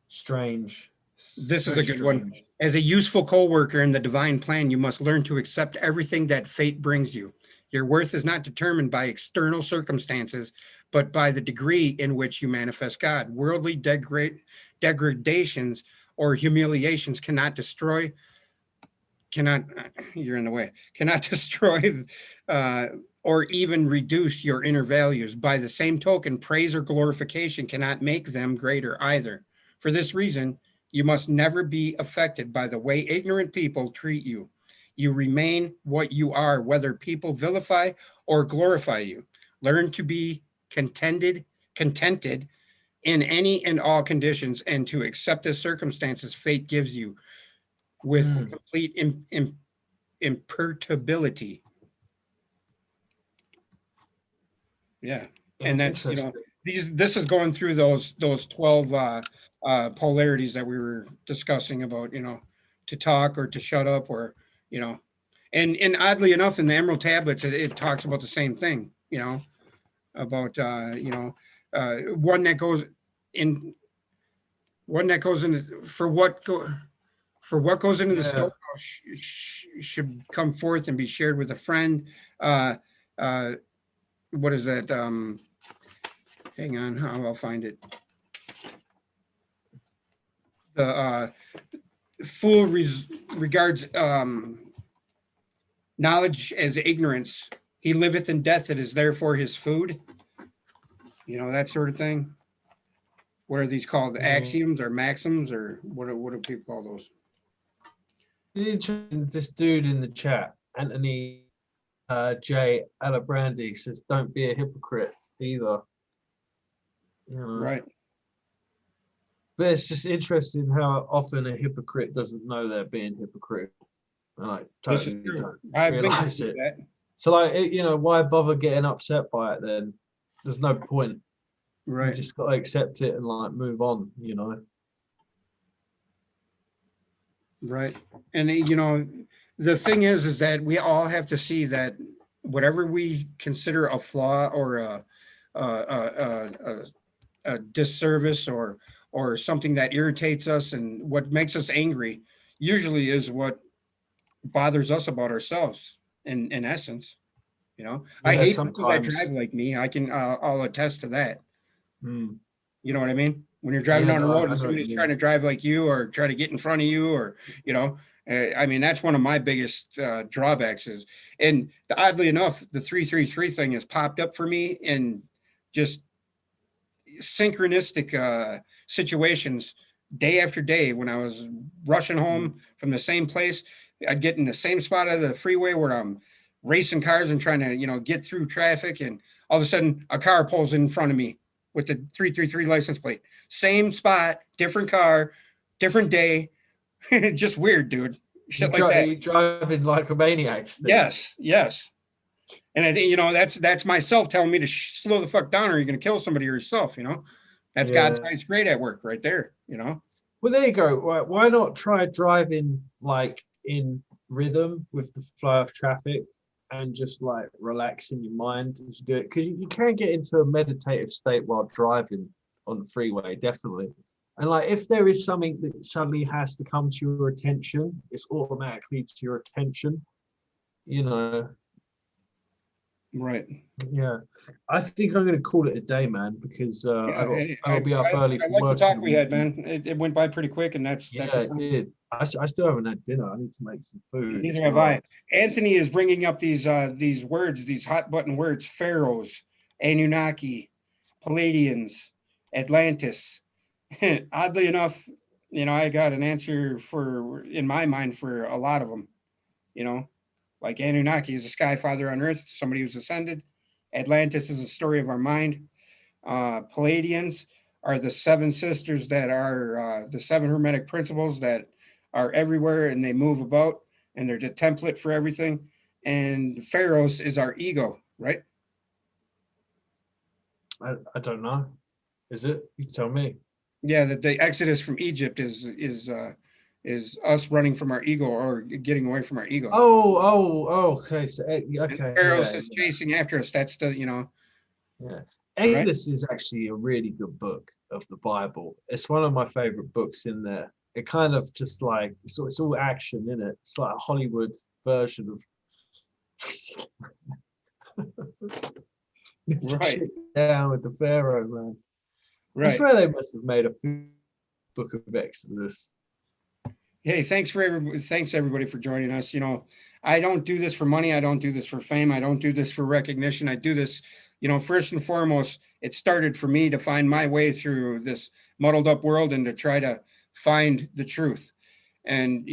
strange. It's This is very a good one. strange. As a useful co-worker in the divine plan, you must learn to accept everything that fate brings you. Your worth is not determined by external circumstances, but by the degree in which you manifest God. Worldly degradations or humiliations cannot, you're in the way, cannot destroy uh, or even reduce your inner values. By the same token, praise or glorification cannot make them greater either. For this reason, you must never be affected by the way ignorant people treat you. You remain what you are, whether people vilify or glorify you. Learn to be contented in any and all conditions, and to accept the circumstances fate gives you with Mm. complete imperturbability. Yeah, and that's Interesting. this is going through those 12 polarities that we were discussing about, to talk or to shut up, or and oddly enough, in the Emerald Tablets, it talks about the same thing. About one that goes in one that goes in for what goes into the Yeah. storehouse should come forth and be shared with a friend. Uh, uh, what is that? Hang on, I'll find it. The fool regards knowledge as ignorance. He liveth in death that is therefore his food. That sort of thing. What are these called? Mm. Axioms or maxims, or what do people call those? Interesting. This dude in the chat, Anthony J. Alabrandi, says, "Don't be a hypocrite either." You know, Right. but it's just interesting how often a hypocrite doesn't know they're being hypocritical, and like This is totally true. don't I've been realize guilty of it. that. So like, why bother getting upset by it then? There's no point. You Right. just got to accept it and like move on. Right. And the thing is that we all have to see that whatever we consider a flaw or a disservice, or something that irritates us and what makes us angry, usually is what bothers us about ourselves. In essence, I Yeah, hate people that sometimes. drive like me. I'll attest to that. Mm. You know what I mean? When you're driving Yeah, down the no, road I and know what you somebody's trying mean. to drive like you or try to get in front of you, or I mean, that's one of my biggest drawbacks is. And oddly enough, the 333 thing has popped up for me in just synchronistic situations day after day. When I was rushing Mm. home from the same place, I'd get in the same spot of the freeway where I'm racing cars and trying to get through traffic, and all of a sudden a car pulls in front of me with the 333 license plate. Same spot, different car, different day. Just weird, dude. Shit like that. You driving like a maniac still. Yes, yes. And I think that's myself telling me to slow the fuck down, or you're gonna kill somebody or yourself. That's God's Yeah. highest grade at work right there. Well, there you go. Why not try driving like in rhythm with the flow of traffic and just like relaxing your mind as you do it? Because you can get into a meditative state while driving on the freeway, definitely. And like if there is something that suddenly has to come to your attention, it's automatically to your attention. You know, Right. yeah. I think I'm going to call it a day, man, because Yeah. Hey, I got to be up early I for like the work in the talk we had, morning. man. It went by pretty quick, and that's Yeah, a it sign. did. I still haven't had dinner. I need to make some food Neither have tonight. I. Anthony is bringing up these words, these hot button words: pharaohs, Anunnaki, Palladians, Atlantis. Oddly enough, I got an answer in my mind for a lot of them. You know, like Anunnaki is a sky father on Earth, somebody who's ascended. Atlantis is a story of our mind. Palladians are the seven sisters that are the seven hermetic principles that are everywhere and they move about, and they're the template for everything. And Pharaohs is our ego, right? I don't know. Is it? You tell me. Yeah, that the exodus from Egypt is us running from our ego or getting away from our ego. Okay. So, And okay, Pharaohs yeah, is chasing after us. That's the yeah. right. Exodus is actually a really good book of the Bible. It's one of my favorite books in there. It kind of just like it's all action in it. It's like a Hollywood version of Right, shit down with the Pharaoh, man. I right. swear they must have made a book of Exodus. Hey, thanks everybody for joining us. I don't do this for money. I don't do this for fame. I don't do this for recognition. I do this, first and foremost, it started for me to find my way through this muddled up world and to try to find the truth. And,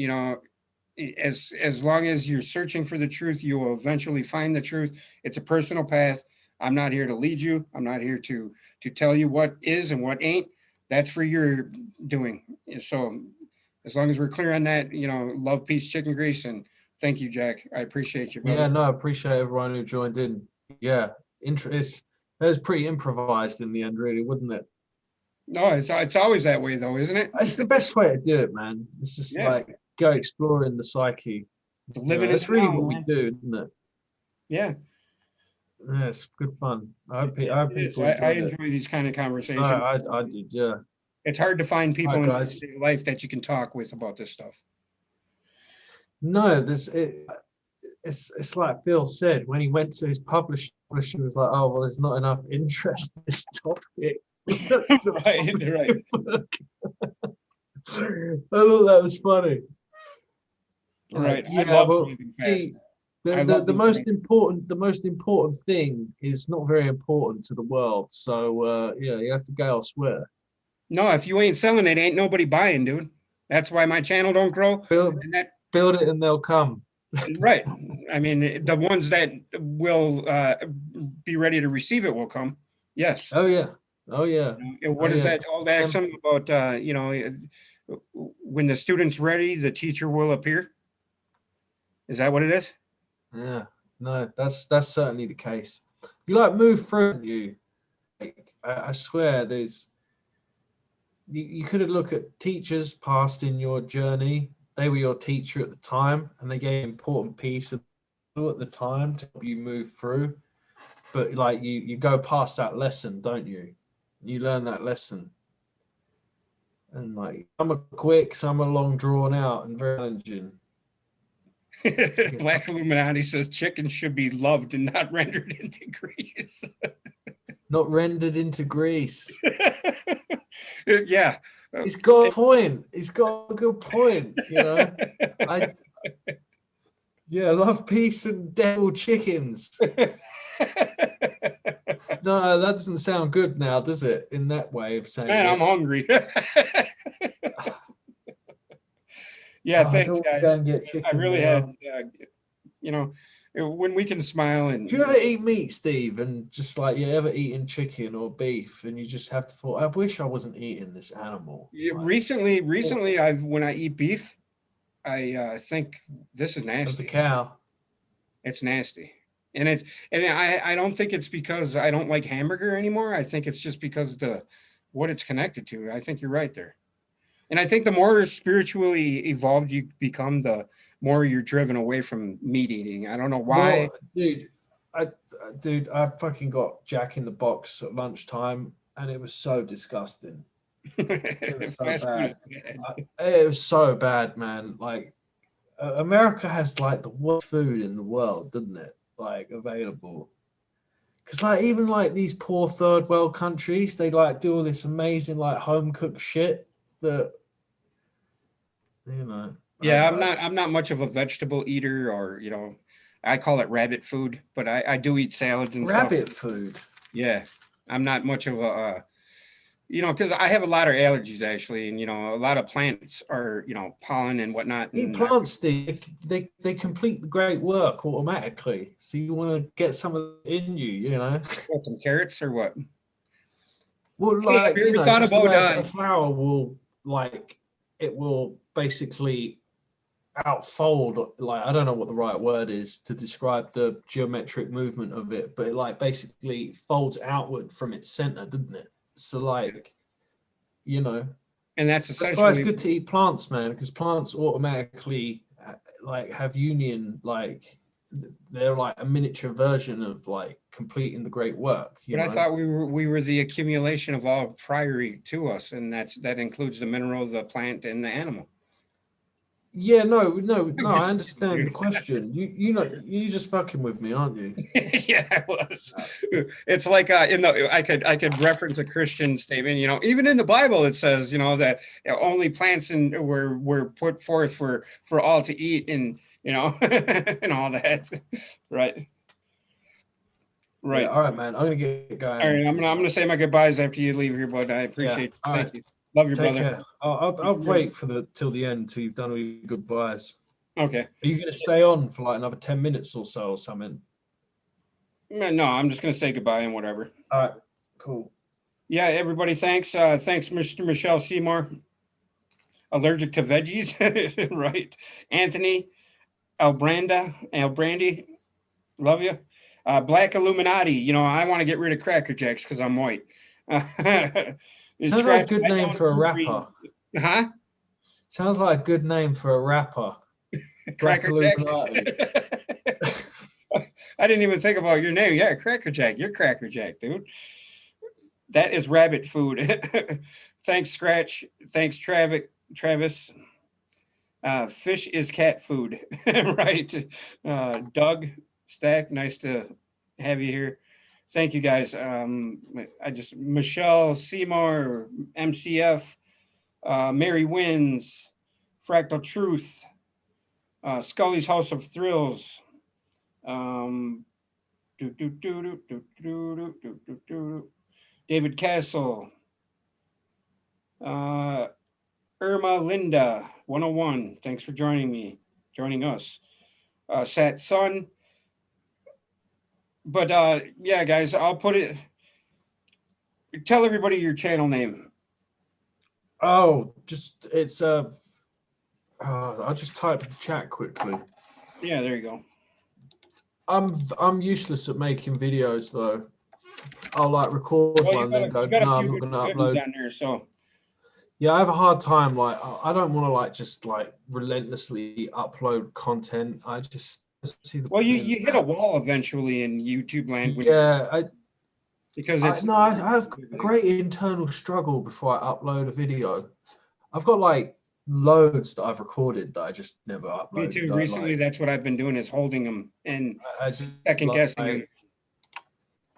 as long as you're searching for the truth, you will eventually find the truth. It's a personal path. I'm not here to lead you. I'm not here to tell you what is and what ain't. That's for your doing. So as long as we're clear on that, love, peace, chicken grease, and thank you, Jack. I appreciate you, Yeah, brother. no, I appreciate everyone who joined in. Yeah, it was pretty improvised in the end, really, wouldn't it? No, it's always that way though, isn't it? It's the best way to do it, man. It's just Yeah, like go exploring the psyche. living in That's the really now, what we man. do, isn't it? Yeah, Yeah, it's good fun. I it hope is. people I enjoyed it. enjoy these kind of No, conversations. I did, yeah. It's hard to find All people right, in guys. life that you can talk with about this stuff. No, it's like Bill said when he went to his publisher was like, oh well, there's not enough interest in this topic. Right, right. I thought that was funny. Right. I Yeah, love well, driving fast. see, I love the these most things. important thing is not very important to the world. So yeah, you have to go elsewhere. No, if you ain't selling it, ain't nobody buying, dude. That's why my channel don't grow. Build And that build it and they'll come. right. I mean, the ones that will be ready to receive it will come. Yes. Oh yeah. Oh yeah. And Oh what is yeah. that old axiom about? When the student's ready, the teacher will appear. Is that what it is? Yeah. No, that's certainly the case. You like move through you. Like, I swear there's you could have looked at teachers past in your journey. They were your teacher at the time and they gave an important piece of at the time to help you move through. But like you go past that lesson, don't you? You learn that lesson. And like some are quick, some are long drawn out and very challenging. Black Illuminati says chickens should be loved and not rendered into grease. Not rendered into grease. Yeah. He's got a point. He's got a good point, I love peace and devil chickens. No, that doesn't sound good now, does it? In that way of saying Man, it. I'm hungry. Yeah, thanks, guys. I really had, when we can smile and. Do you ever eat meat, Steve? And just like you ever eating chicken or beef, and you just have to thought, I wish I wasn't eating this animal. Yeah, recently, when I eat beef, I think this is Of nasty. the cow. It's nasty, and I don't think it's because I don't like hamburger anymore. I think it's just because what it's connected to. I think you're right there, and I think the more spiritually evolved you become, the more you're driven away from meat eating. I don't know why. Well, I fucking got Jack in the Box at lunchtime, and it was so disgusting. It was so Fast food bad. is bad. It was so bad, man. Like America has like the worst food in the world, doesn't it? Like available. Because like even like these poor third world countries, they like do all this amazing like home cooked shit that Yeah, I'm not much of a vegetable eater, or I call it rabbit food, but I do eat salads and rabbit stuff. food. Yeah, I'm not much of a because I have a lot of allergies actually, and a lot of plants are pollen and whatnot. Eat And plants, Steve. They complete the great work automatically. So you want to get some of it in you, what, some carrots or what? Well, Hey, have like you ever thought just the way about a flower will it will basically outfold. Like I don't know what the right word is to describe the geometric movement of it, but it like basically folds outward from its center, doesn't it? So like, and that's that's why it's essentially good to eat plants, man, because plants automatically like have union, like they're like a miniature version of like completing the great work. but I thought we were the accumulation of all prior to us, and that includes the mineral, the plant, and the animal. Yeah, no, I understand the question. You're just fucking with me, aren't you? Yeah, I was. It's like I could reference a Christian statement. Even in the Bible, it says that only plants were put forth for all to eat, and and all that. Right. Right. Yeah, all right, man. I'm gonna get going. All right. I'm gonna say my goodbyes after you leave here, but I appreciate it. All Thank right. you. Love you, Take brother. care. I'll wait till the end till you've done all your goodbyes. Okay. Are you going to stay on for like another 10 minutes or so or something? No, I'm just gonna say goodbye and whatever. All right, cool. Yeah, everybody, thanks. Thanks, Mr. Michelle Seymour. Allergic to veggies, right? Anthony Albrandy, love you. Black Illuminati, you know, I want to get rid of Cracker Jacks because I'm white. Sounds like a Scratch, good I name don't for a agree. rapper. Huh? Sounds like a good name for a rapper. Black Cracker Jack. Illuminati. I didn't even think about your name. Yeah, Cracker Jack. You're Cracker Jack, dude. That is rabbit food. Thanks, Scratch. Thanks, Travis. Fish is cat food, right? Doug Stack, nice to have you here. Thank you guys. Michelle Seymour, MCF, Mary Wins, Fractal Truth, Scully's House of Thrills, David Castle, Irma Linda 101. Thanks for joining us. Sat Sun. But yeah, guys, I'll put it. Tell everybody your channel name. Oh, just it's I'll just type in chat quickly. Yeah, there you go. I'm useless at making videos though. I'll like record one, then go, no, I'm not going to upload down there. So yeah, I have a hard time. Like, I don't want to like just like relentlessly upload content. I just see the. Well, you hit a wall eventually in YouTube land. Yeah, because it's I have a great internal struggle before I upload a video. I've got like loads that I've recorded that I just never uploaded. Me too. Recently, that's what I've been doing is holding them and second guessing them.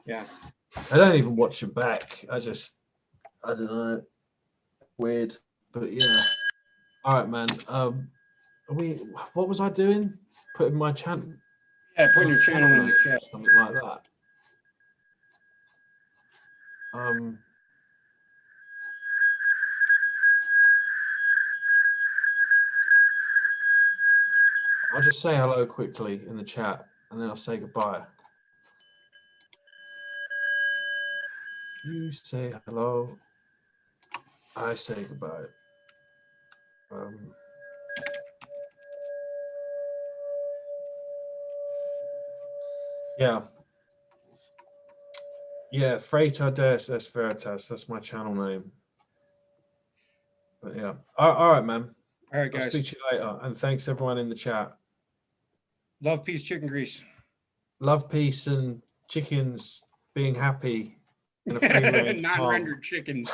Yeah. I don't even watch them back. I don't know. Weird, but yeah. All right, man. What was I doing? Putting my channel. Yeah, putting your channel in the chat. Something like that. I'll just say hello quickly in the chat, and then I'll say goodbye. You say hello. I say goodbye. Yeah. Yeah, Freighter DSS Veritas. That's my channel name. But yeah. All right, man. All right, guys. I'll speak to you later. And thanks everyone in the chat. Love, peace, chicken grease. Love, peace, and chickens being happy in a free range non-rendered chickens.